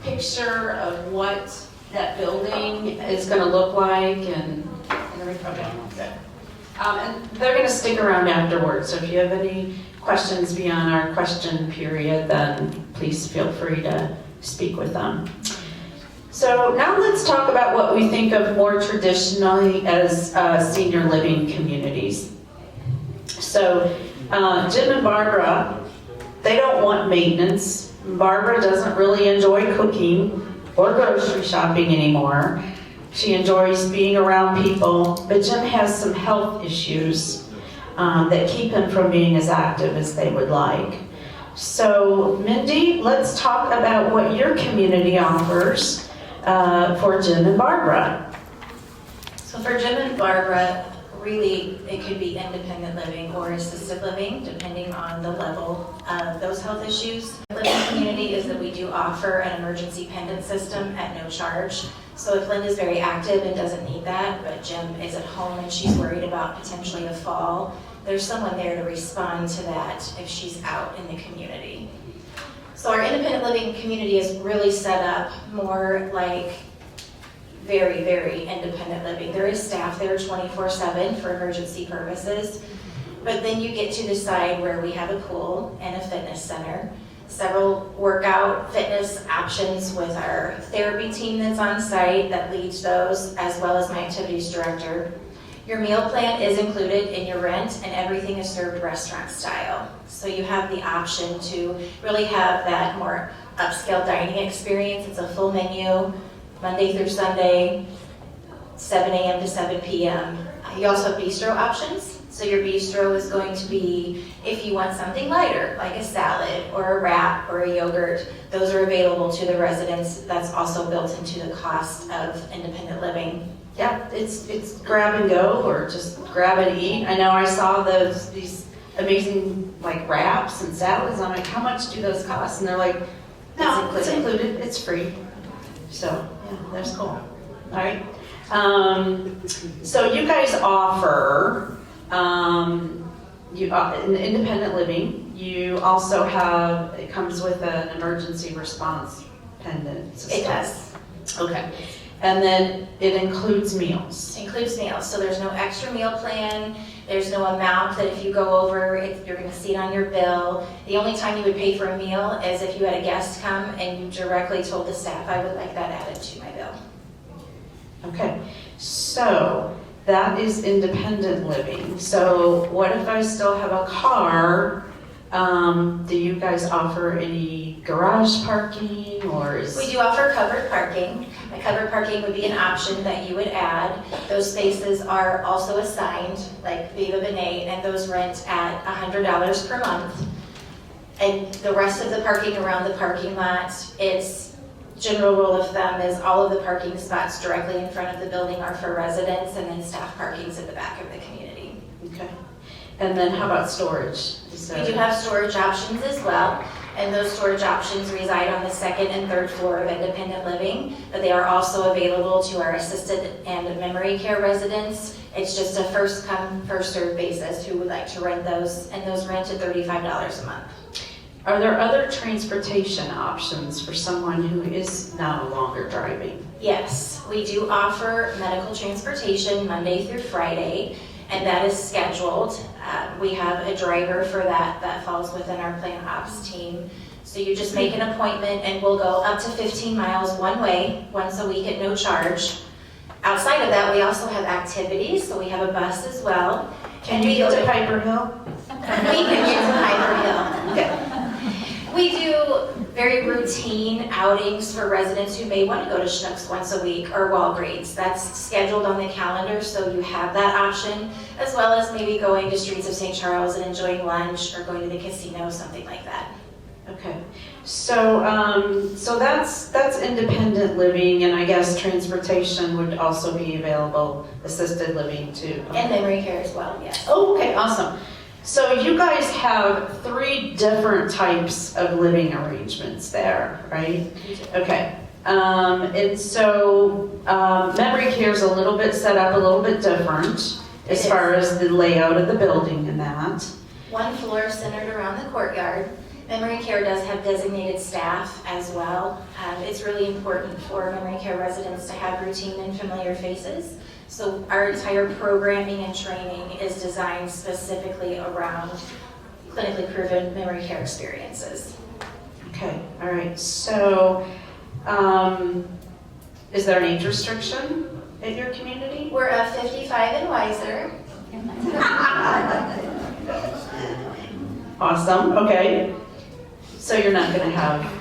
picture of what that building is going to look like and everything? Okay, good. And they're going to stick around afterwards, so if you have any questions beyond our question period, then please feel free to speak with them. So now let's talk about what we think of more traditionally as senior living communities. So Jim and Barbara, they don't want maintenance. Barbara doesn't really enjoy cooking or grocery shopping anymore. She enjoys being around people, but Jim has some health issues that keep him from being as active as they would like. So Mindy, let's talk about what your community offers for Jim and Barbara. So for Jim and Barbara, really, it could be independent living or assisted living, depending on the level of those health issues. The living community is that we do offer an emergency pendant system at no charge. So if Linda's very active and doesn't need that, but Jim is at home and she's worried about potentially a fall, there's someone there to respond to that if she's out in the community. So our independent living community is really set up more like very, very independent living. There is staff there 24/7 for emergency purposes, but then you get to decide where we have a pool and a fitness center, several workout fitness options with our therapy team that's on site that leads those, as well as my activities director. Your meal plan is included in your rent and everything is served restaurant style. So you have the option to really have that more upscale dining experience. It's a full menu, Monday through Sunday, 7 a.m. to 7 p.m. You also have bistro options. So your bistro is going to be, if you want something lighter, like a salad or a wrap or a yogurt, those are available to the residents. That's also built into the cost of independent living. Yeah, it's grab and go or just grab and eat. I know I saw these amazing like wraps and salads. I'm like, how much do those cost? And they're like, no, it's included. It's free. So yeah, that's cool. All right. So you guys offer in independent living. You also have, it comes with an emergency response pendant system. It does. Okay. And then it includes meals. It includes meals, so there's no extra meal plan. There's no amount that if you go over, you're going to see it on your bill. The only time you would pay for a meal is if you had a guest come and you directly told the staff, I would like that added to my bill. Okay, so that is independent living. So what if I still have a car? Do you guys offer any garage parking or is... We do offer covered parking. A covered parking would be an option that you would add. Those spaces are also assigned, like Viva Benet, and those rent at $100 per month. And the rest of the parking around the parking lot, it's general rule of thumb is all of the parking spots directly in front of the building are for residents, and then staff parking's at the back of the community. Okay. And then how about storage? We do have storage options as well, and those storage options reside on the second and third floor of independent living, but they are also available to our assisted and memory care residents. It's just a first come, first served basis who would like to rent those, and those rent at $35 a month. Are there other transportation options for someone who is no longer driving? Yes, we do offer medical transportation Monday through Friday, and that is scheduled. We have a driver for that falls within our plan ops team. So you just make an appointment and we'll go up to 15 miles one way, once a week at no charge. Outside of that, we also have activities, so we have a bus as well. Can you get to Piper Hill? We can get to Piper Hill. Okay. We do very routine outings for residents who may want to go to Schnucks once a week or Walgreens. That's scheduled on the calendar, so you have that option, as well as maybe going to Streets of St. Charles and enjoying lunch or going to the casino, something like that. Okay. So so that's independent living, and I guess transportation would also be available, assisted living too. And memory care as well, yes. Oh, okay, awesome. So you guys have 3 different types of living arrangements there, right? Okay. And so memory care is a little bit set up a little bit different as far as the layout of the building and that. One floor centered around the courtyard. Memory care does have designated staff as well. It's really important for memory care residents to have routine and familiar faces. So our entire programming and training is designed specifically around clinically proven memory care experiences. Okay, all right. So is there an age restriction in your community? We're a 55 and wiser. Awesome, okay. So you're not gonna have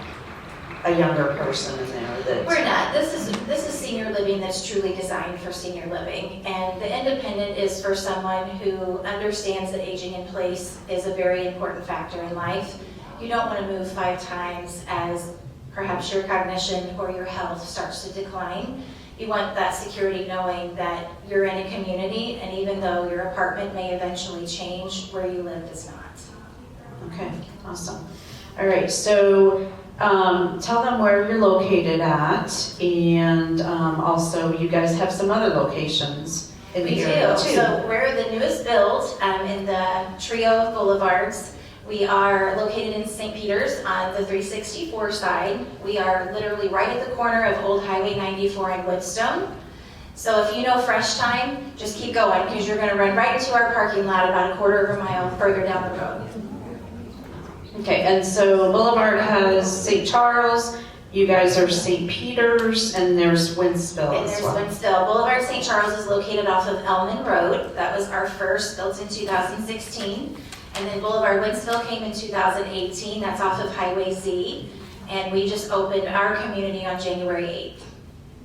a younger person in there that... We're not. This is senior living that's truly designed for senior living. And the independent is for someone who understands that aging in place is a very important factor in life. You don't want to move 5 times as perhaps your cognition or your health starts to decline. You want that security knowing that you're in a community, and even though your apartment may eventually change, where you live does not. Okay, awesome. All right, so tell them where you're located at, and also you guys have some other locations in the area too. So we're the newest build in the trio of boulevards. We are located in St. Peter's on the 364 side. We are literally right at the corner of Old Highway 94 and Woodstone. So if you know Fresh Time, just keep going because you're going to run right into our parking lot about a quarter of a mile further down the road. Okay, and so Boulevard has St. Charles, you guys are St. Peter's, and there's Winsville And as there's well. Winsville. Boulevard St. Charles is located off of Elman Road. That was our first, built in 2016. And then Boulevard Winsville came in 2018. That's off of Highway Z. And we just opened our community on January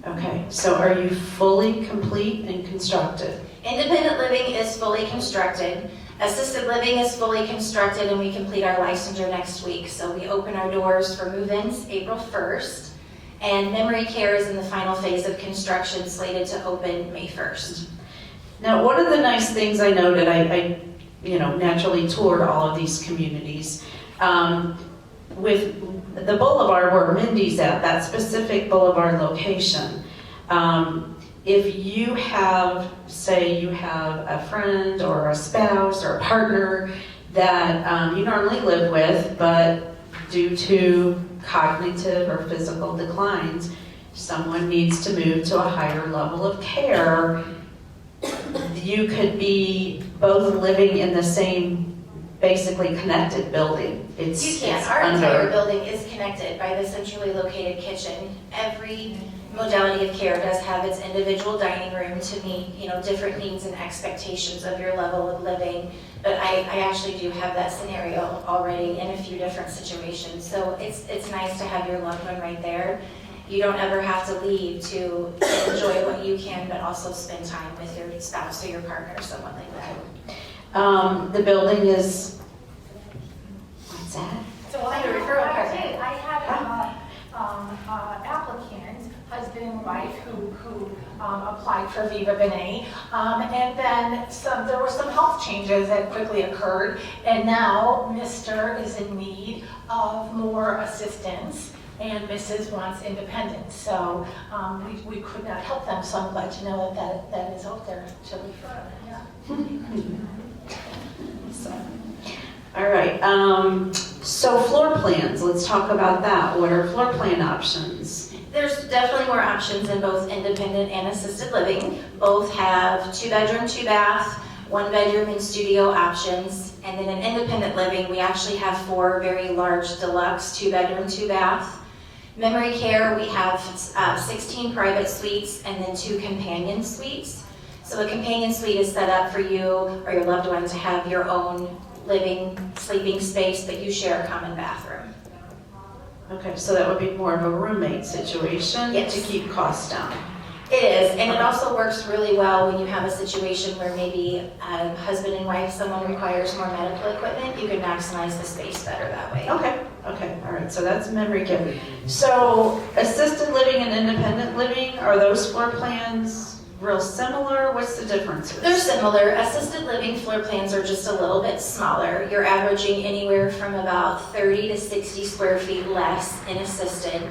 8th. Okay, so are you fully complete and constructed? Independent living is fully constructed. Assisted living is fully constructed, and we complete our licensure next week. So we open our doors for move-ins April 1st. And memory care is in the final phase of construction, slated to open May 1st. Now, one of the nice things I noted, I naturally toured all of these communities. With the boulevard where Mindy's at, that specific boulevard location, if you have, say you have a friend or a spouse or a partner that you normally live with, but due to cognitive or physical declines, someone needs to move to a higher level of care, you could be both living in the same, basically connected building. You can. Our entire building is connected by the centrally located kitchen. Every modality of care does have its individual dining room to meet, different needs and expectations of your level of living. But I actually do have that scenario already in a few different situations. So it's nice to have your loved one right there. You don't ever have to leave to enjoy what you can, but also spend time with your spouse or your partner or someone like that. The building is, what's that? So we'll have a referral card. I had an applicant, husband and wife, who applied for Viva Bene, and then there were some health changes that quickly occurred, and now Mr. is in need of more assistance, and Mrs. wants independence. So we could not help them, so I'm glad to know that is out there to refer. Yeah. So, all right, so floor plans, let's talk about that. What are floor plan options? There's definitely more options in both independent and assisted living. Both have 2-bedroom, 2-bath, 1-bedroom and studio options. And then in independent living, we actually have 4 very large deluxe 2-bedroom, 2-bath. Memory care, we have 16 private suites and then 2 companion suites. So a companion suite is set up for you or your loved one to have your own living, sleeping space, but you share a common bathroom. Okay, so that would be more of a roommate situation Yes. to keep costs down. It is, and it also works really well when you have a situation where maybe husband and wife, someone requires more medical equipment, you can maximize the space better that way. Okay, all right, so that's memory care. So assisted living and independent living, are those floor plans real similar? What's the differences? They're similar. Assisted living floor plans are just a little bit smaller. You're averaging anywhere from about 30 to 60 square feet less in assisted.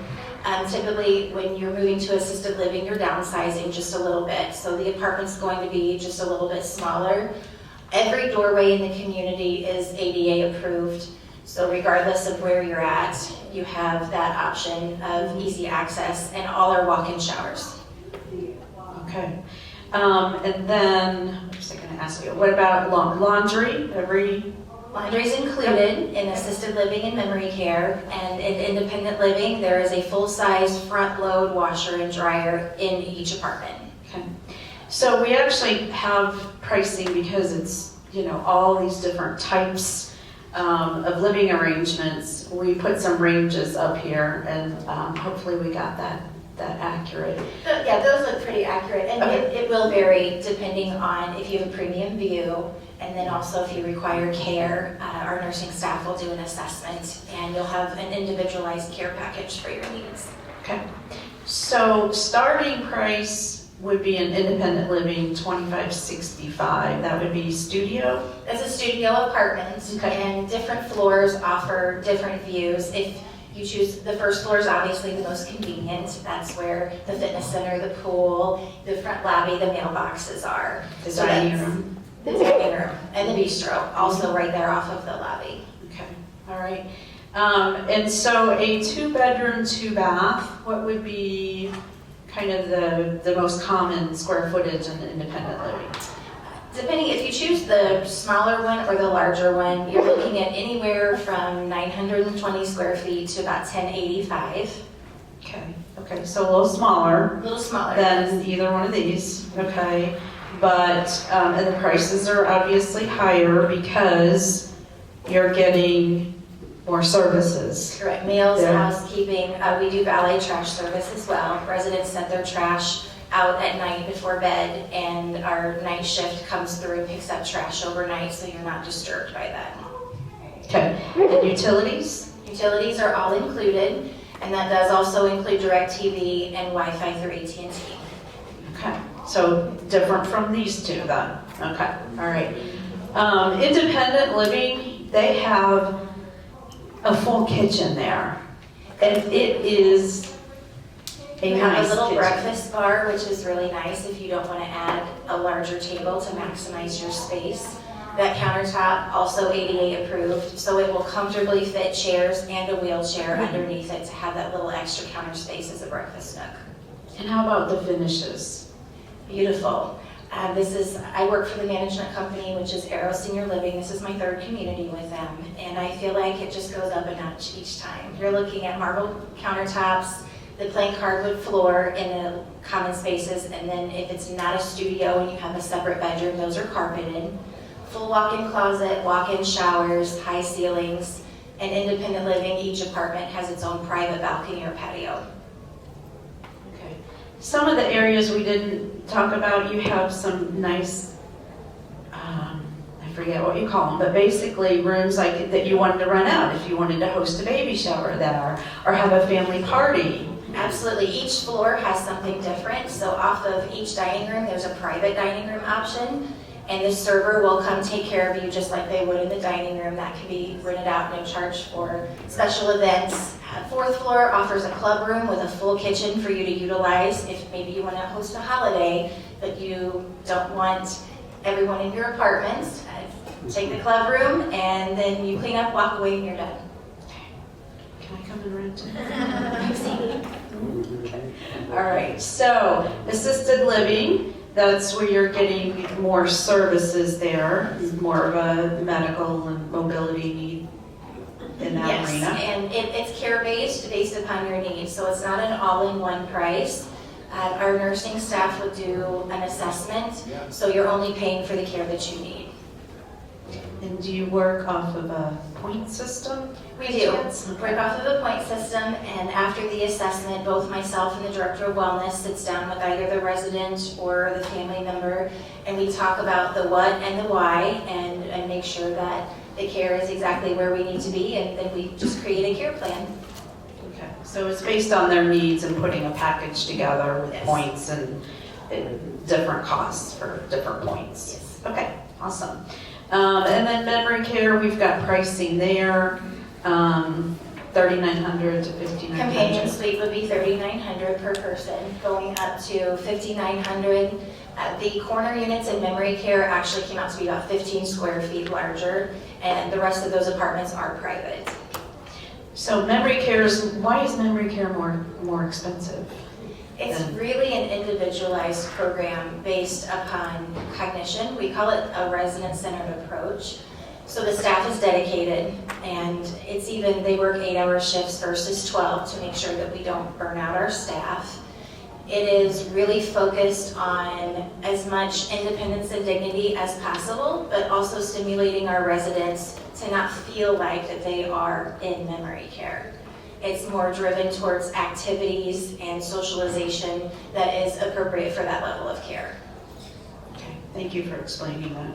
Typically, when you're moving to assisted living, you're downsizing just a little bit. So the apartment's going to be just a little bit smaller. Every doorway in the community is ADA approved. So regardless of where you're at, you have that option of easy access, and all are walk-in showers. Okay. And then, what was I going to ask you? What about laundry? Laundry is included in assisted living and memory care, and in independent living, there is a full-size front-load washer and dryer in each apartment. Okay. So we actually have pricing because it's, all these different types of living arrangements. We put some ranges up here, and hopefully we got that accurate. Yeah, those look pretty accurate, and Okay. it will vary depending on if you have a premium view, and then also if you require care, our nursing staff will do an assessment, and you'll have an individualized care package for your needs. Okay. So starting price would be an independent living, $2,565. That would be studio. It's a studio apartment, Okay. and different floors offer different views. If you choose, the first floor is obviously the most convenient. That's where the fitness center, the pool, the front lobby, the mailboxes are. The So dining that's room. The dining room and the bistro, also right there off of the lobby. Okay. All right. And so a 2-bedroom, 2-bath, what would be kind of the most common square footage in the independent living? Depending, if you choose the smaller one or the larger one, you're looking at anywhere from 920 square feet to about 1085. Okay, so a little smaller A little smaller. than either one of these, okay? But, and the prices are obviously higher because you're getting more services. Correct. Meals, Yeah. housekeeping, we do valet trash service as well. Residents send their trash out at night before bed, and our night shift comes through and picks up trash overnight, so you're not disturbed by that. Okay, and utilities? Utilities are all included, and that does also include DirecTV and Wi-Fi through AT&T. Okay, so different from these two then. Okay, all right. Independent living, they have a full kitchen there, and it is a We have nice a little kitchen. breakfast bar, which is really nice if you don't want to add a larger table to maximize your space. That countertop, also ADA approved, so it will comfortably fit chairs and a wheelchair underneath it to have that little extra counter space as a breakfast nook. And how about the finishes? Beautiful. I work for the management company, which is Arrow Senior Living. This is my 3rd community with them, and I feel like it just goes up a notch each time. You're looking at marble countertops, the plain hardwood floor in the common spaces, and then if it's not a studio and you have a separate bedroom, those are carpeted. Full walk-in closet, walk-in showers, high ceilings, and independent living. Each apartment has its own private balcony or patio. Okay. Some of the areas we didn't talk about, you have some nice, I forget what you call them, but basically rooms like that you wanted to rent out if you wanted to host a baby shower there or have a family party. Absolutely. Each floor has something different. So off of each dining room, there's a private dining room option, and the server will come take care of you just like they would in the dining room. That can be rented out, no charge for special events. 4th floor offers a club room with a full kitchen for you to utilize if maybe you want to host a holiday, but you don't want everyone in your apartment. Take the club room, and then you clean up, walk away, and you're done. Can I come and rent? Okay. All right, so assisted living, that's where you're getting more services there, more of a medical and mobility need in that Yes, arena. and it's care-based, based upon your needs, so it's not an all-in-one price. Our nursing staff will do an assessment, so you're only paying for the care that you need. And do you work off of a point system? We do. Work off of the point system, and after the assessment, both myself and the Director of Wellness sits down with either the resident or the family member, and we talk about the what and the why, and make sure that the care is exactly where we need to be, and then we just create a care plan. Okay, so it's based on their needs and putting a package together with Yes. points and different costs for different points. Okay, awesome. And then memory care, we've got pricing there, $3,900 to $5,900. Companion suite would be $3,900 per person, going up to $5,900. The corner units in memory care actually came out to be about 15 square feet larger, and the rest of those apartments are private. So memory care why is memory care more expensive? It's really an individualized program based upon cognition. We call it a resident-centered approach. So the staff is dedicated, and they work 8-hour shifts versus 12 to make sure that we don't burn out our staff. It is really focused on as much independence and dignity as possible, but also stimulating our residents to not feel like that they are in memory care. It's more driven towards activities and socialization that is appropriate for that level of care. Okay, thank you for explaining that.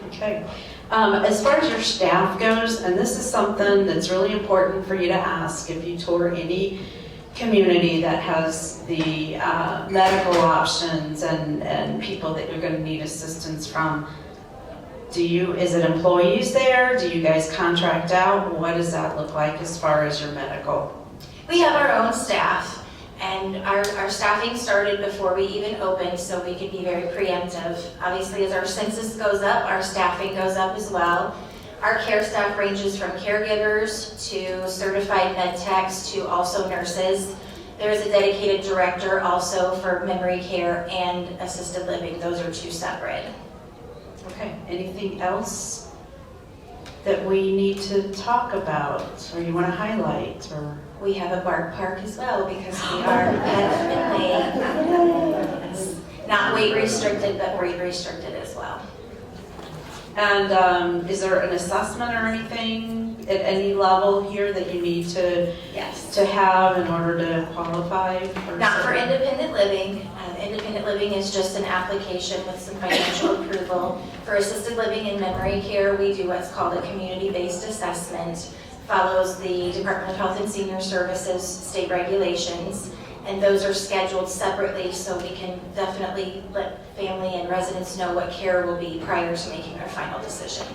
Okay. As far as your staff goes, and this is something that's really important for you to ask if you tour any community that has the medical options and people that you're going to need assistance from. Is it employees there? Do you guys contract out? What does that look like as far as your medical? We have our own staff, and our staffing started before we even opened, so we could be very preemptive. Obviously, as our census goes up, our staffing goes up as well. Our care staff ranges from caregivers to certified med techs to also nurses. There's a dedicated director also for memory care and assisted living. Those are two separate. Okay, anything else that we need to talk about or you want to highlight? Or We have a bark park as well because we are pet friendly. Yes. Not weight restricted, but rate restricted as well. And is there an assessment or anything at any level here that you need to Yes. have in order to qualify? Not for independent living. Independent living is just an application with some financial approval. For assisted living and memory care, we do what's called a community-based assessment. Follows the Department of Health and Senior Services state regulations, and those are scheduled separately so we can definitely let family and residents know what care will be prior to making their final decision.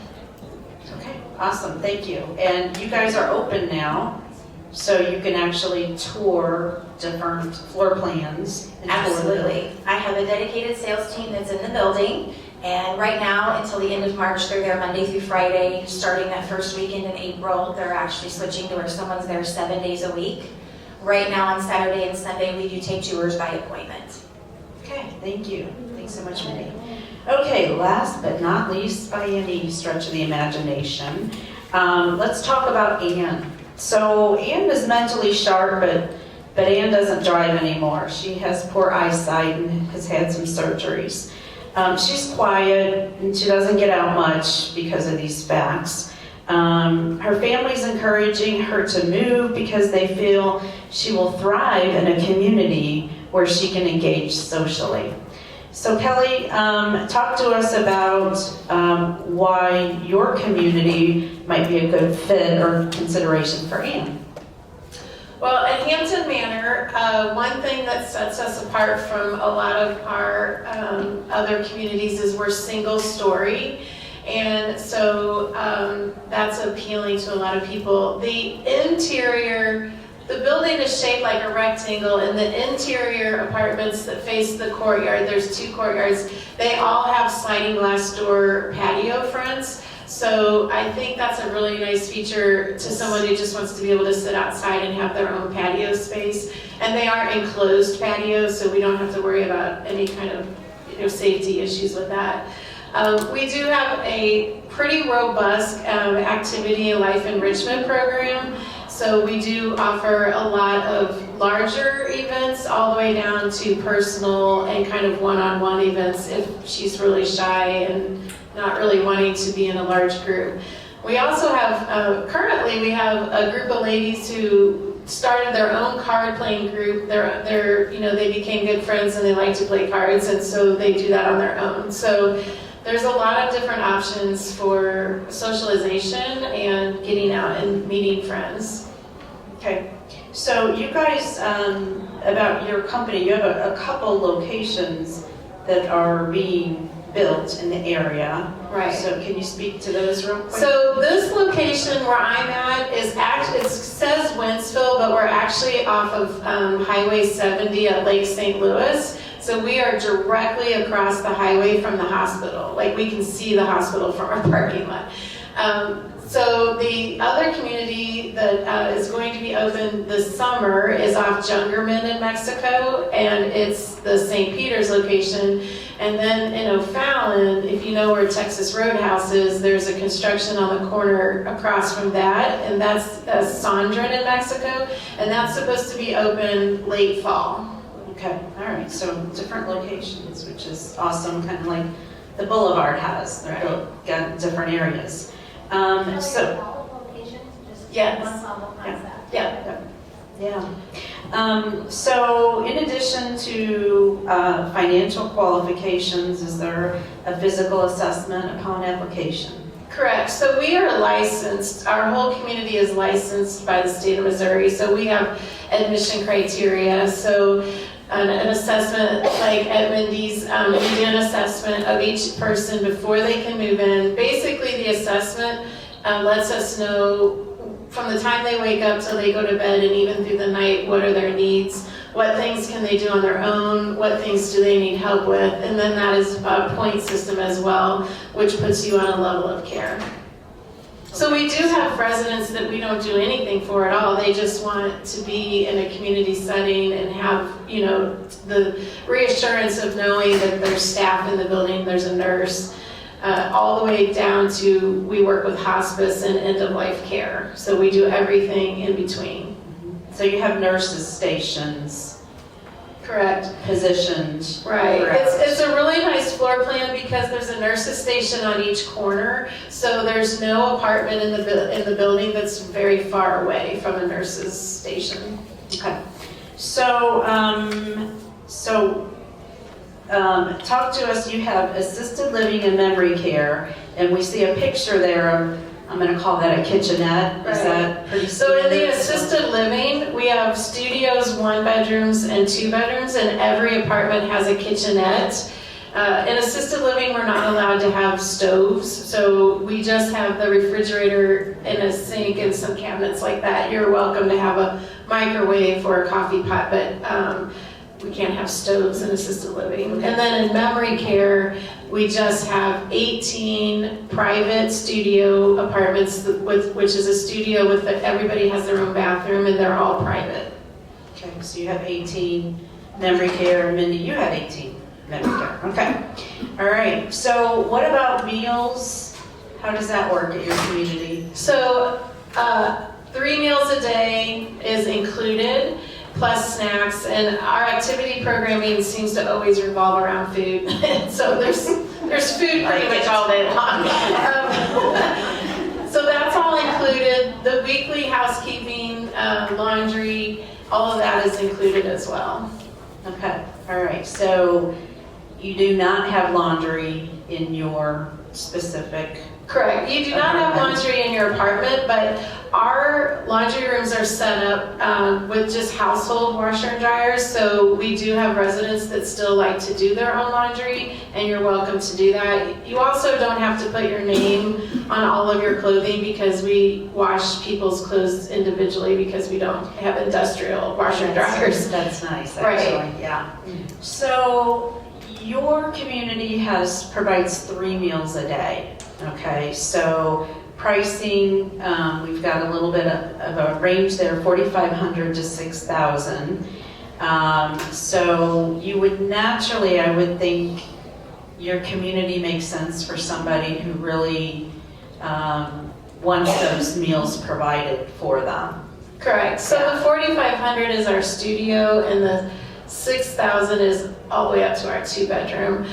Okay, awesome, thank you. And you guys are open now, so you can actually tour different floor plans. And tour Absolutely. I have a dedicated sales team that's in the building, and right now, until the end of March, they're there Monday through Friday. Starting that first weekend in April, they're actually switching to where someone's there 7 days a week. Right now, on Saturday and Sunday, we do take tours by appointment. Okay, thank you. Thanks so much, Mindy. Okay, last but not least by any stretch of the imagination, let's talk about Ann. So Ann is mentally sharp, but Ann doesn't drive anymore. She has poor eyesight and has had some surgeries. She's quiet and she doesn't get out much because of these facts. Her family's encouraging her to move because they feel she will thrive in a community where she can engage socially. So Kelly, talk to us about why your community might be a good fit or consideration for Ann. Well, at Hampton Manor, one thing that sets us apart from a lot of our other communities is we're single story. And so that's appealing to a lot of people. The interior, the building is shaped like a rectangle, and the interior apartments that face the courtyard, there's 2 courtyards, they all have sliding glass door patio fronts. So I think that's a really nice feature to someone who just wants to be able to sit outside and have their own patio space. And they are enclosed patios, so we don't have to worry about any kind of safety issues with that. We do have a pretty robust activity and life enrichment program. So we do offer a lot of larger events all the way down to personal and kind of one-on-one events if she's really shy and not really wanting to be in a large group. We also have, currently we have a group of ladies who started their own card playing group. They became good friends and they like to play cards, and so they do that on their own. So there's a lot of different options for socialization and getting out and meeting friends. Okay, so you guys, about your company, you have a couple locations that are being built in the area. Right. So can you speak to those real quick? So this location where I'm at is actually, it says Wentzville, but we're actually off of Highway 70 at Lake St. Louis. So we are directly across the highway from the hospital. Like we can see the hospital from our parking lot. So the other community that is going to be open this summer is off Jungerman in Mexico, and it's the St. Peter's location. And then in O'Fallon, if you know where Texas Roadhouse is, there's a construction on the corner across from that, and that's Sondren in Mexico, and that's supposed to be open late fall. Okay, all right, so different locations, which is awesome, kind of like the Boulevard has. They're both got different areas. So, Yes. So in addition to financial qualifications, is there a physical assessment upon application? Correct. So we are licensed. Our whole community is licensed by the state of Missouri. So we have admission criteria. So an assessment like at Wendy's, we do an assessment of each person before they can move in. Basically, the assessment lets us know from the time they wake up till they go to bed and even through the night, what are their needs, what things can they do on their own, what things do they need help with, and then that is a point system as well, which puts you on a level of care. So we do have residents that we don't do anything for at all. They just want to be in a community setting and have, you know, the reassurance of knowing that there's staff in the building, there's a nurse, all the way down to we work with hospice and end-of-life care. So we do everything in between. So you have nurses, stations, Correct. positioned. Right. throughout. It's a really nice floor plan because there's a nurse's station on each corner. So there's no apartment in the building that's very far away from a nurse's station. Okay. So, talk to us. You have assisted living and memory care, and we see a picture there of, I'm going to call that a kitchenette. Is Right. that pretty So in the standard? assisted living, we have studios, 1 bedrooms and 2 bedrooms, and every apartment has a kitchenette. In assisted living, we're not allowed to have stoves, so we just have the refrigerator and a sink and some cabinets like that. You're welcome to have a microwave or a coffee pot, but we can't have stoves in assisted living. And then in memory care, we just have 18 private studio apartments, which is a studio with everybody has their own bathroom, and they're all private. Okay, so you have 18 memory care, and Mindy, you have 18 memory care. Okay. All right. So what about meals? How does that work at your community? So 3 meals a day is included, plus snacks, and our activity programming seems to always revolve around food. So there's food pretty much all day long. So that's all included. The weekly housekeeping, laundry, all of that is included as well. Okay. All right. So you do not have laundry in your specific. Correct. You do not have laundry in your apartment, but our laundry rooms are set up with just household washer and dryers. So we do have residents that still like to do their own laundry, and you're welcome to do that. You also don't have to put your name on all of your clothing because we wash people's clothes individually because we don't have industrial washer and dryers. That's nice, Right. actually. Yeah. So your community provides 3 meals a day. Okay, so pricing, we've got a little bit of a range there, $4,500 to $6,000. So you would naturally, I would think, your community makes sense for somebody who really wants those meals provided for them. Correct. So the 4,500 is our studio, and the 6,000 is all the way up to our 2-bedroom.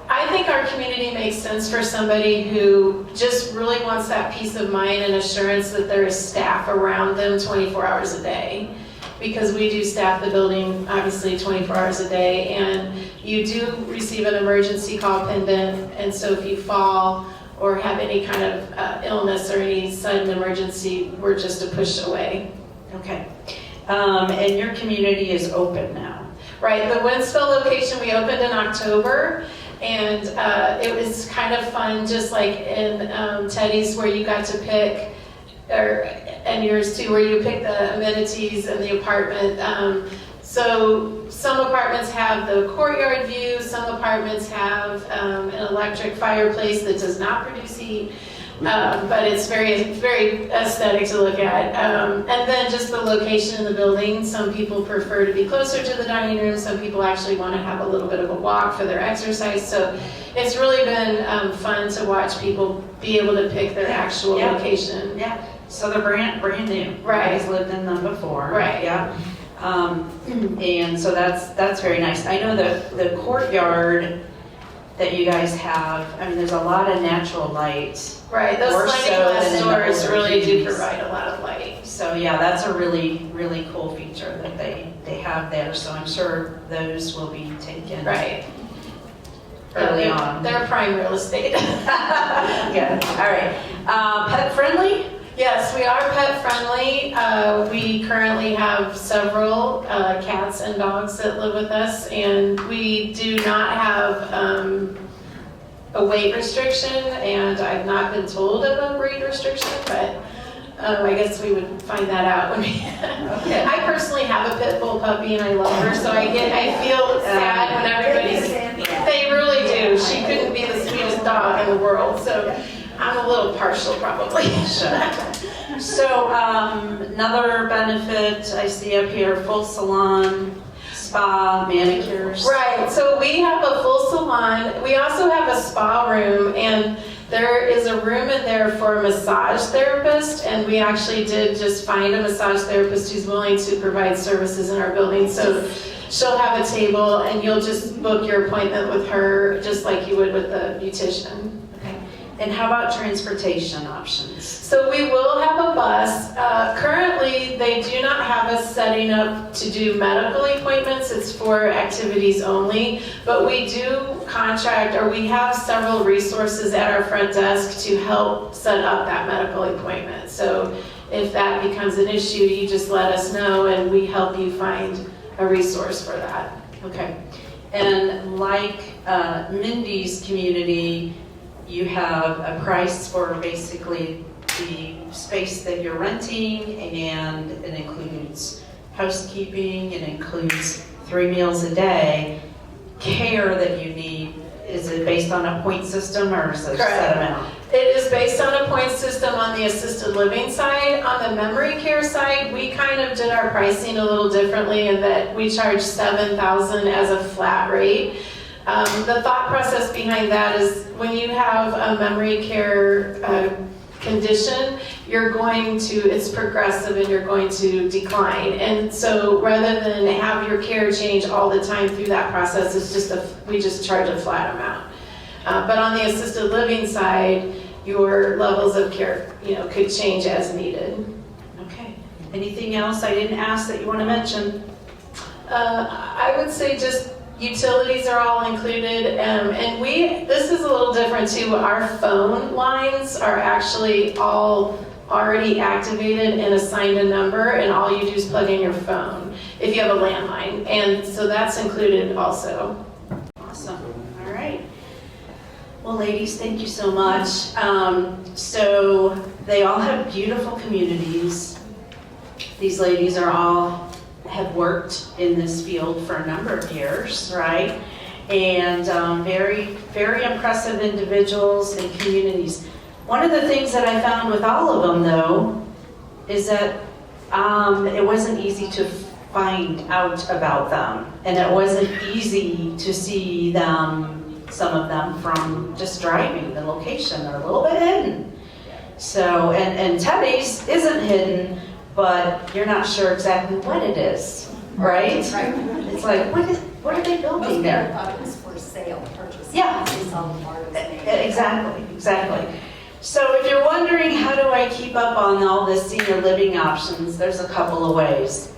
I think our community makes sense for somebody who just really wants that peace of mind and assurance that there is staff around them 24 hours a day. Because we do staff the building, obviously, 24 hours a day, and you do receive an emergency call pendant, and so if you fall or have any kind of illness or any sudden emergency, we're just a push away. Okay. And your community is open now. Right, the Winsville location we opened in October, and it was kind of fun, just like in Teddy's, where you got to pick, and yours too, where you pick the amenities in the apartment. So some apartments have the courtyard view, some apartments have an electric fireplace that does not produce heat, but it's very aesthetic to look at. And then just the location in the building. Some people prefer to be closer to the dining room. Some people actually want to have a little bit of a walk for their exercise. So it's really been fun to watch people be able to pick their actual location. Yeah, so they're brand new. Right. You guys lived in them before. Right. Yeah. And so that's very nice. I know the courtyard that you guys have, I mean, there's a lot of natural light. Right, those More sliding so glass than in the doors older really do communities. provide a lot of light. So yeah, that's a really, really cool feature that they have there. So I'm sure those will be taken Right. early Yeah, on. They're prime real estate. Yeah, all right. Pet friendly? Yes, we are pet friendly. We currently have several cats and dogs that live with us, and we do not have a weight restriction, and I've not been told of a weight restriction, but I guess we would find that out when we. Okay. I personally have a pit bull puppy, and I love her, so I feel sad when everybody's. They really do. She couldn't be the sweetest dog in the world, so I'm a little partial, probably. Sure. So another benefit I see up here, full salon, spa, manicures. Right, so we have a full salon. We also have a spa room, and there is a room in there for a massage therapist, and we actually did just find a massage therapist who's willing to provide services in our building. So she'll have a table, and you'll just book your appointment with her just like you would with a beautician. Okay. And how about transportation options? So we will have a bus. Currently, they do not have us setting up to do medical appointments. It's for activities only. But we do contract, or we have several resources at our front desk to help set up that medical appointment. So if that becomes an issue, you just let us know, and we help you find a resource for that. Okay. And like Mindy's community, you have a price for basically the space that you're renting, and it includes housekeeping, it includes 3 meals a day. Care that you need, is it based on a point system, or is it a set amount? It is based on a point system on the assisted living side. On the memory care side, we kind of did our pricing a little differently in that we charge $7,000 as a flat rate. The thought process behind that is when you have a memory care condition, it's progressive and you're going to decline. And so rather than have your care change all the time through that process, we just charge a flat amount. But on the assisted living side, your levels of care, could change as needed. Okay. Anything else I didn't ask that you want to mention? I would say just utilities are all included, and this is a little different too. Our phone lines are actually all already activated and assigned a number, and all you do is plug in your phone if you have a landline, and so that's included also. Awesome. All right. Well, ladies, thank you so much. So they all have beautiful communities. These ladies have worked in this field for a number of years, right? And very, very impressive individuals and communities. One of the things that I found with all of them, though, is that it wasn't easy to find out about them. And it wasn't easy to see them, some of them, from just driving. The location, they're a little bit hidden. So, and Teddy's isn't hidden, but you're not sure exactly what it is, right? Right. It's like, what are they building Most there? people thought it was for sale, purchase. Yeah. They saw the markers made. Exactly. So if you're wondering, how do I keep up on all the senior living options, there's a couple of ways.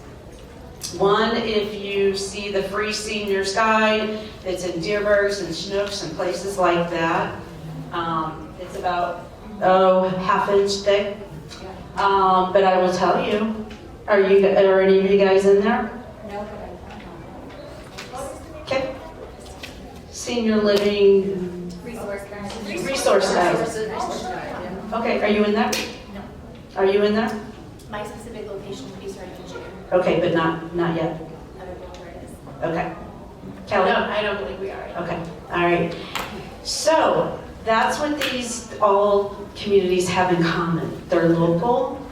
One, if you see the free seniors guide, it's in Deerbergs and Chinooks and places like that. It's about, half-inch thick. But I will tell you, are any of you guys in there? No, but I found senior living resource guide. Okay, are you in there? No. Are you in there? My specific location would be starting in June. Okay, but not yet. I don't know where it is. Okay. Kelly? No, I don't believe we are. Okay, all right. So that's what these all communities have in common. They're local,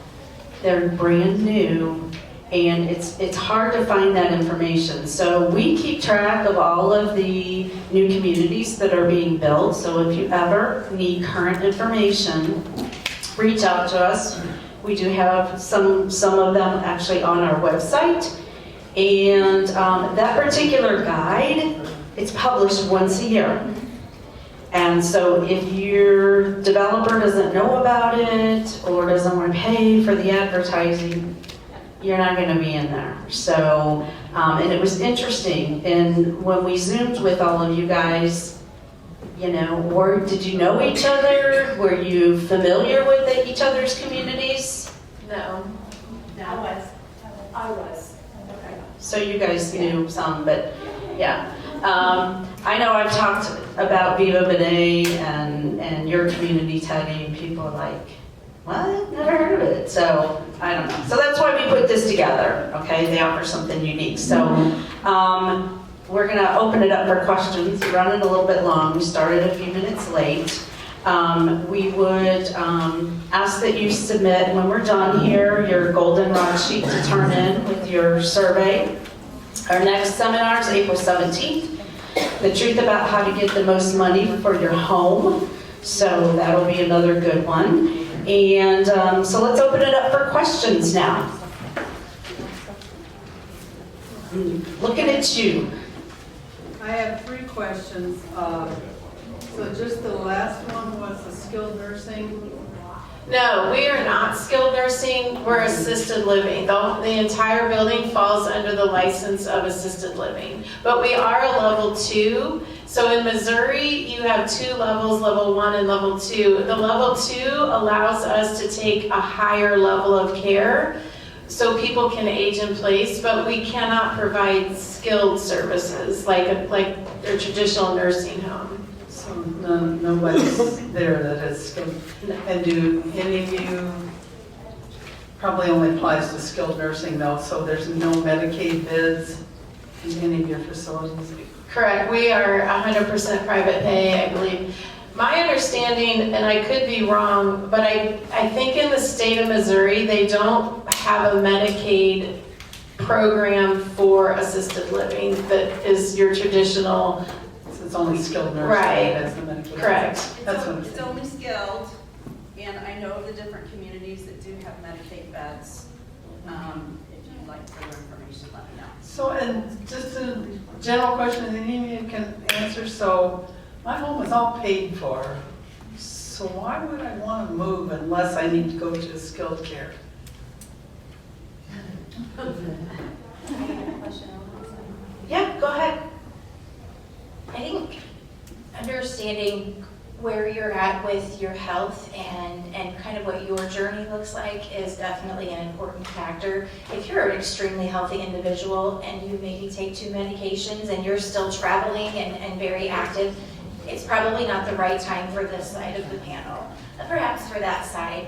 they're brand new, and it's hard to find that information. So we keep track of all of the new communities that are being built. So if you ever need current information, reach out to us. We do have some of them actually on our website. And that particular guide, it's published once a year. And so if your developer doesn't know about it or doesn't want to pay for the advertising, you're not going to be in there. So, and it was interesting, and when we Zoomed with all of you guys, you know, or did you know each other? Were you familiar with each other's communities? No. I was. Okay. So you guys knew some, but yeah. I know I've talked about Viva Benet and your community, Teddy, and people are like, what? Never heard of it. So I don't know. So that's why we put this together, okay? They offer something unique. So we're going to open it up for questions. We're running a little bit long. We started a few minutes late. We would ask that you submit, when we're done here, your goldenrod sheet to turn in with your survey. Our next seminar is April 17th. The truth about how to get the most money for your home. So that'll be another good one. And so let's open it up for questions now. Looking at you. I have 3 questions. So just the last one was the skilled nursing. No, we are not skilled nursing, we're assisted living. The entire building falls under the license of assisted living. But we are a level 2. So in Missouri, you have 2 levels, level 1 and level 2. The level 2 allows us to take a higher level of care so people can age in place, but we cannot provide skilled services like a traditional nursing home. So nobody's there that is skilled. And do any of you, probably only applies to skilled nursing though, so there's no Medicaid bids in any of your facilities? Correct, we are 100% private pay, I believe. My understanding, and I could be wrong, but I think in the state of Missouri, they don't have a Medicaid program for assisted living that is your traditional. So it's only skilled nursing Right. that's the Medicaid. Correct. That's what It's only skilled, and I know the different communities that do have Medicaid beds. If you'd like further information, let me know. So, and just a general question, and any of you can answer. So, my home is all paid for. So why would I want to move unless I need to go to skilled care? Yeah, go ahead. I think understanding where you're at with your health and kind of what your journey looks like is definitely an important factor. If you're an extremely healthy individual and you maybe take 2 medications and you're still traveling and very active, it's probably not the right time for this side of the panel. But perhaps for that side,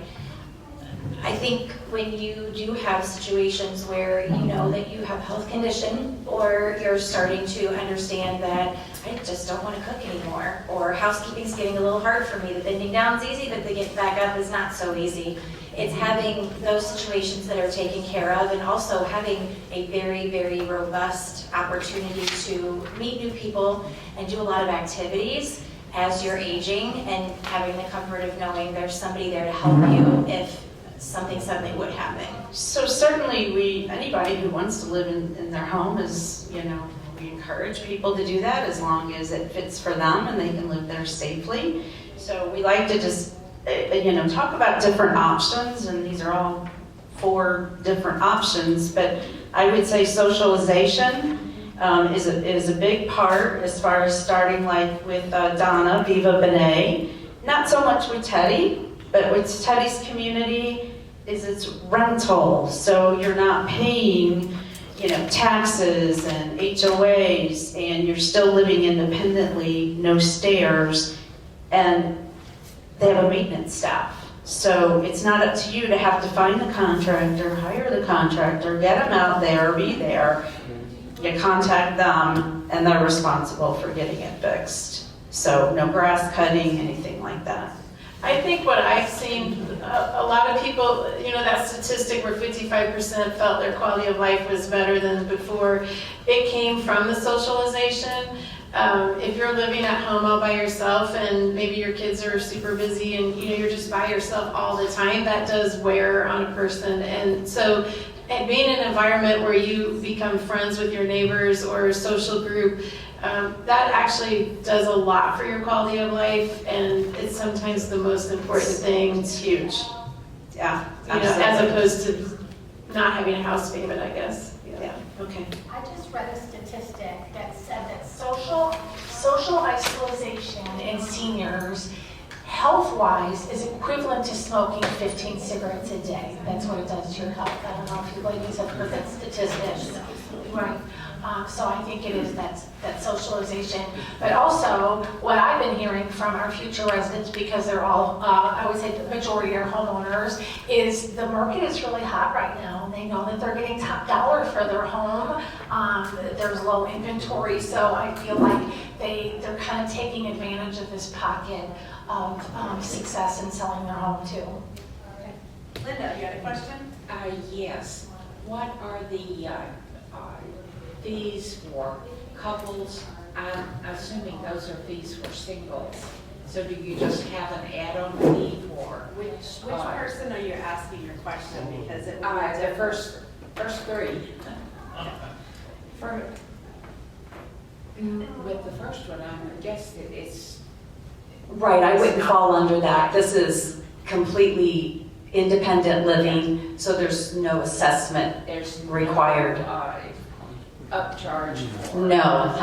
I think when you do have situations where you know that you have a health condition or you're starting to understand that I just don't want to cook anymore, or housekeeping's getting a little hard for me, the bending down's easy, but the getting back up is not so easy. It's having those situations that are taken care of and also having a very, very robust opportunity to meet new people and do a lot of activities as you're aging and having the comfort of knowing there's somebody there to help you if something suddenly would happen. So certainly anybody who wants to live in their home is, you know, we encourage people to do that as long as it fits for them and they can live there safely. So we like to just, you know, talk about different options, and these are all 4 different options, but I would say socialization is a big part as far as starting like with Donna, Viva Benet. Not so much with Teddy, but with Teddy's community is it's rental. So you're not paying, taxes and HOAs, and you're still living independently, no stairs, and they have a maintenance staff. So it's not up to you to have to find the contractor, hire the contractor, get them out there, be there. You contact them, and they're responsible for getting it fixed. So no grass cutting, anything like that. I think what I've seen, a lot of people, that statistic where 55% felt their quality of life was better than before, it came from the socialization. If you're living at home all by yourself and maybe your kids are super busy and you're just by yourself all the time, that does wear on a person. And so being in an environment where you become friends with your neighbors or a social group, that actually does a lot for your quality of life, and it's sometimes the most important thing. It's huge. Yeah, as opposed to not having a house payment, I guess. Yeah. Okay. I just read a statistic that said that social isolation in seniors, health-wise, is equivalent to smoking 15 cigarettes a day. That's what it does to your health. I don't know if you ladies have heard that statistic. Right. So I think it is that socialization. But also, what I've been hearing from our future residents, because they're all, I would say the majority are homeowners, is the market is really hot right now. They know that they're getting top dollar for their home. There's low inventory, so I feel like they're kind of taking advantage of this pocket of success in selling their home too. Okay. Linda, you got a question? Yes. What are the fees for couples? I'm assuming those are fees for singles. So do you just have an add-on fee for? Which person are you asking your question? Because it will be The different. first three. With the first one, I guess it's. Right, I wouldn't fall under that. This is completely independent living, so there's no assessment There's required. No, upcharge for. No,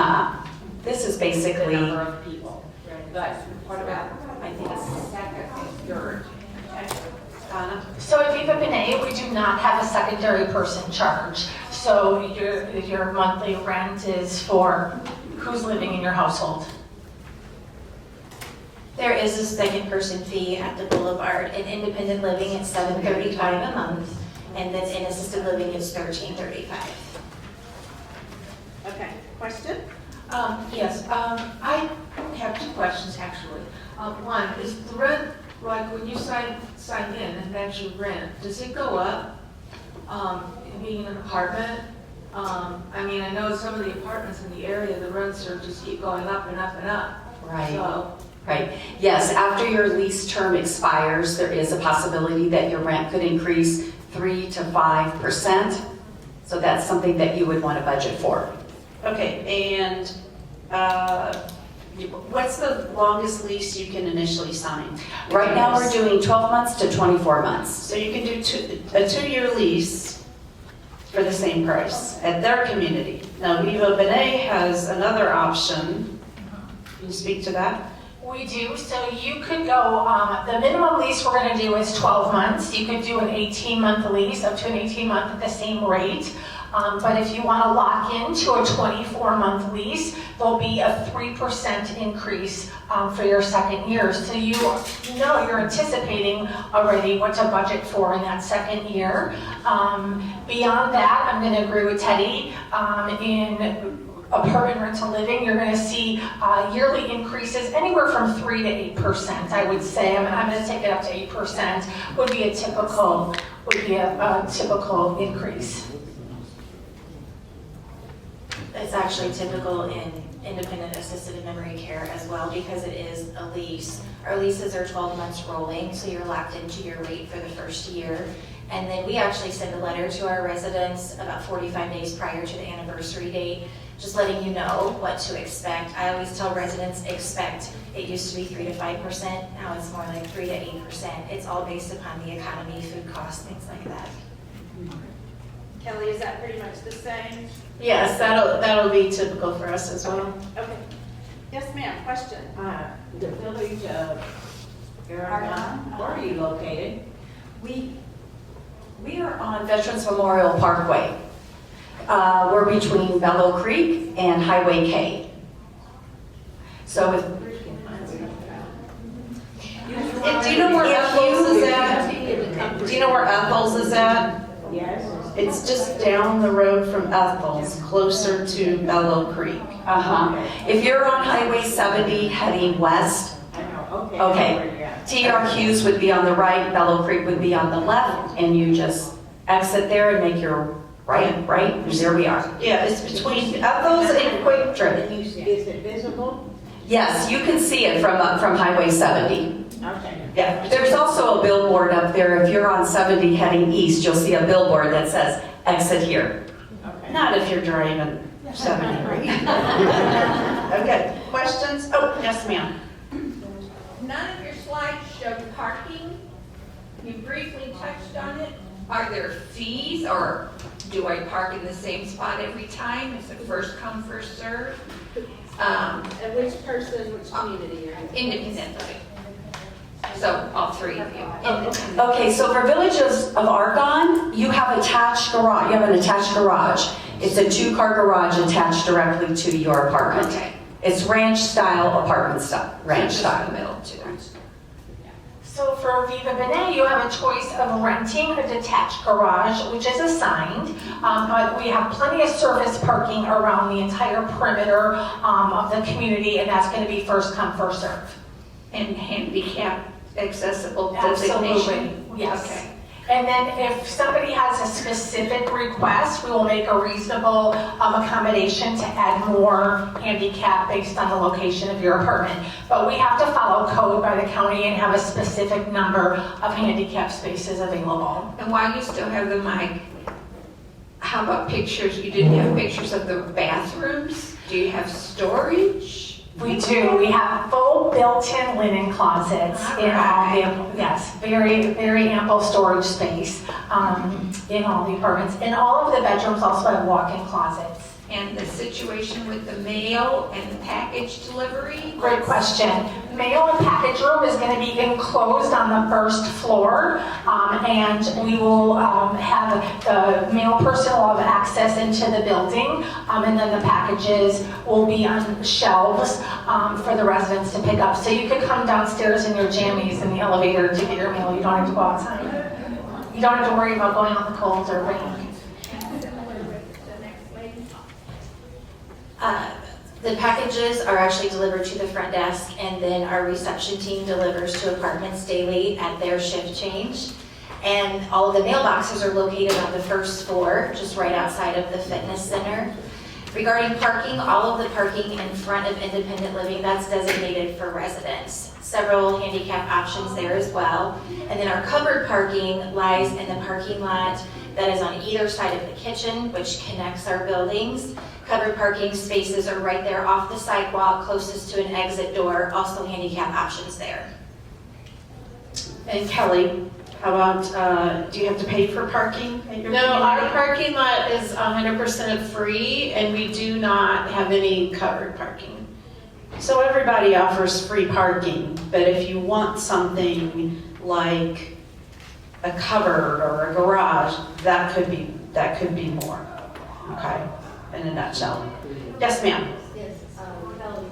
this is The basically, number of people. But what about, I think, second and third? Donna? So at Viva Bene, we do not have a secondary person charge. So your monthly rent is for who's living in your household. There is a second person fee at the Boulevard. In independent living, it's $735 a month, and then in assisted living, it's $1335. Okay, question? Yes, I have two questions actually. One, is the rent, like when you sign in and that's your rent, does it go up, being an apartment? I mean, I know some of the apartments in the area, the rents are just keep going up and up and up. right, So, right. Yes, after your lease term expires, there is a possibility that your rent could increase 3 to 5%. So that's something that you would want to budget for. Okay, and what's the longest lease you can initially sign? Right now, we're doing 12 months to 24 months. So you can do a 2-year lease for the same price at their community. Now, Viva Bene has another option. Can you speak to that? We do, so you could go, the minimum lease we're gonna do is 12 months. You could do an 18-month lease, up to an 18-month at the same rate. But if you wanna lock into a 24-month lease, there'll be a 3% increase for your second year. So you're anticipating already what to budget for in that second year. Beyond that, I'm gonna agree with Teddy. In apartment rental living, you're going to see yearly increases anywhere from 3 to 8%. I would say I'm going to take it up to 8%. Would be a typical increase. It's actually typical in independent assisted and memory care as well because it is a lease. Our leases are 12 months rolling, so you're locked into your rate for the first year. And then we actually send a letter to our residents about 45 days prior to the anniversary date, just letting you know what to expect. I always tell residents expect, it used to be 3 to 5%, now it's more like 3 to 8%. It's all based upon the economy, food costs, things like that. Kelly, is that pretty much the same? Yes, that'll be typical for us as well. Okay. Yes, ma'am, question? The village of Aragon, where are you located? We are on Veterans Memorial Parkway. We're between Bellow Creek and Highway K. So if And do you know where Ethel's is at? Do you know where Ethel's is at? Yes. It's just down the road from Ethel's, closer to Bellow Creek. if you're on Highway 70 heading west, I know, okay. Okay. Where you at. TR Hughes would be on the right, Bellow Creek would be on the left, and you just exit there and make your right, and there we are. Yeah, it's between Ethel's and Quick Trip. Is it visible? Yes, you can see it from Highway 70. Okay. Yeah, there's also a billboard up there. If you're on 70 heading east, you'll see a billboard that says, exit here. Okay. Not if you're driving 70, right? Okay, questions? Oh, yes, ma'am. None of your slides showed parking. You briefly touched on it. Are there fees, or do I park in the same spot every time? Is it first come, first serve? And which community are you? Independently. So all three of you. Okay, so for Villages of Argonne, you have attached garage. You have an attached garage. It's a 2-car garage attached directly to your apartment. Okay. It's ranch style, apartment style, ranch So just in style. the middle too. So for Viva Bene, you have a choice of renting a detached garage, which is assigned, but we have plenty of surface parking around the entire perimeter of the community, and that's going to be first come, first serve. And handicap accessible Absolutely, designation? yes. Okay. And then if somebody has a specific request, we will make a reasonable accommodation to add more handicap based on the location of your apartment. But we have to follow code by the county and have a specific number of handicap spaces available. And while you still have the mic, how about pictures? You didn't have pictures of the bathrooms? Do you have storage? We do. We have full built-in linen closets in all the, yes, very, very ample storage space in all the apartments. And all of the bedrooms also have walk-in closets. And the situation with the mail and the package delivery? Great question. Mail and package room is going to be enclosed on the first floor, and we will have the mail person will have access into the building, and then the packages will be on shelves for the residents to pick up. So you could come downstairs in your jammies in the elevator to get your mail. You don't have to go outside. You don't have to worry about going on the cold or rain. The packages are actually delivered to the front desk, and then our reception team delivers to apartments daily at their shift change. And all of the mailboxes are located on the first floor, just right outside of the fitness center. Regarding parking, all of the parking in front of independent living, that's designated for residents. Several handicap options there as well. And then our covered parking lies in the parking lot that is on either side of the kitchen, which connects our buildings. Covered parking spaces are right there off the sidewalk, closest to an exit door, also handicap options there. And Kelly, how about, do you have to pay for parking at your No, our community? parking lot is 100% free, and we do not have any covered parking. So everybody offers free parking, but if you want something like a cupboard or a garage, that could be more, okay, in a nutshell. Yes, ma'am? Yes, Kelly,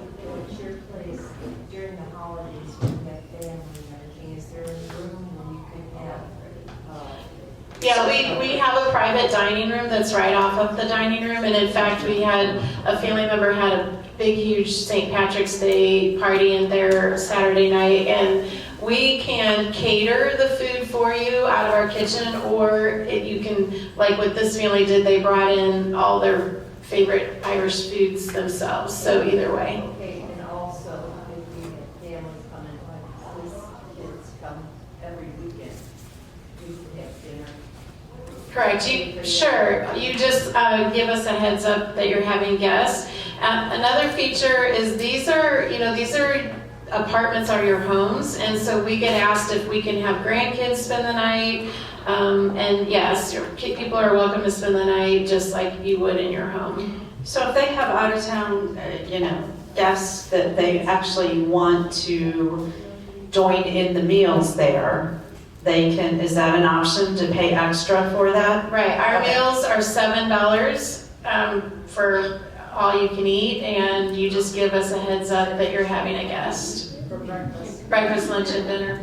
at your place, during the holidays, when you have family and everything, is there a room where you could have, Yeah, we have a private dining room that's right off of the dining room, and in fact, we had a family member had a big, huge St. Patrick's Day party in there Saturday night, and we can cater the food for you out of our kitchen, or you can, like what this family did, they brought in all their favorite Irish foods themselves, so either way. okay, and also if you have families coming, like this kids come every weekend, you could have dinner. Correct. Sure. You just give us a heads up that you're having guests. Another feature is these are apartments are your homes, and so we get asked if we can have grandkids spend the night. And yes, people are welcome to spend the night just like you would in your home. So if they have out of town, guests that they actually want to join in the meals there, they can, is that an option to pay extra for that? Right, our Okay. meals are $7 for all you can eat, and you just give us a heads up that you're having a guest. For breakfast. Breakfast, lunch, and dinner.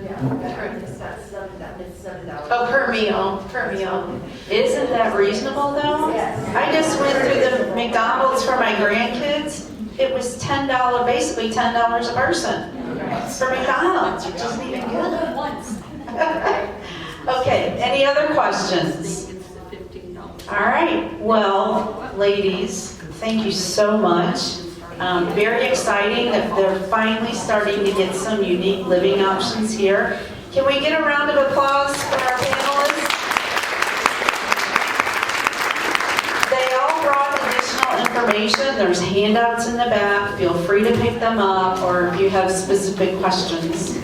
It's not $7. Oh, per meal, per meal. Isn't that reasonable though? Yes. I just went through the McDonald's for my grandkids. It was $10, basically $10 a person for McDonald's, which isn't even good. Okay, any other questions? All right, well, ladies, thank you so much. Very exciting that they're finally starting to get some unique living options here. Can we get a round of applause for our panelists? They all brought additional information. There's handouts in the back. Feel free to pick them up, or if you have specific questions.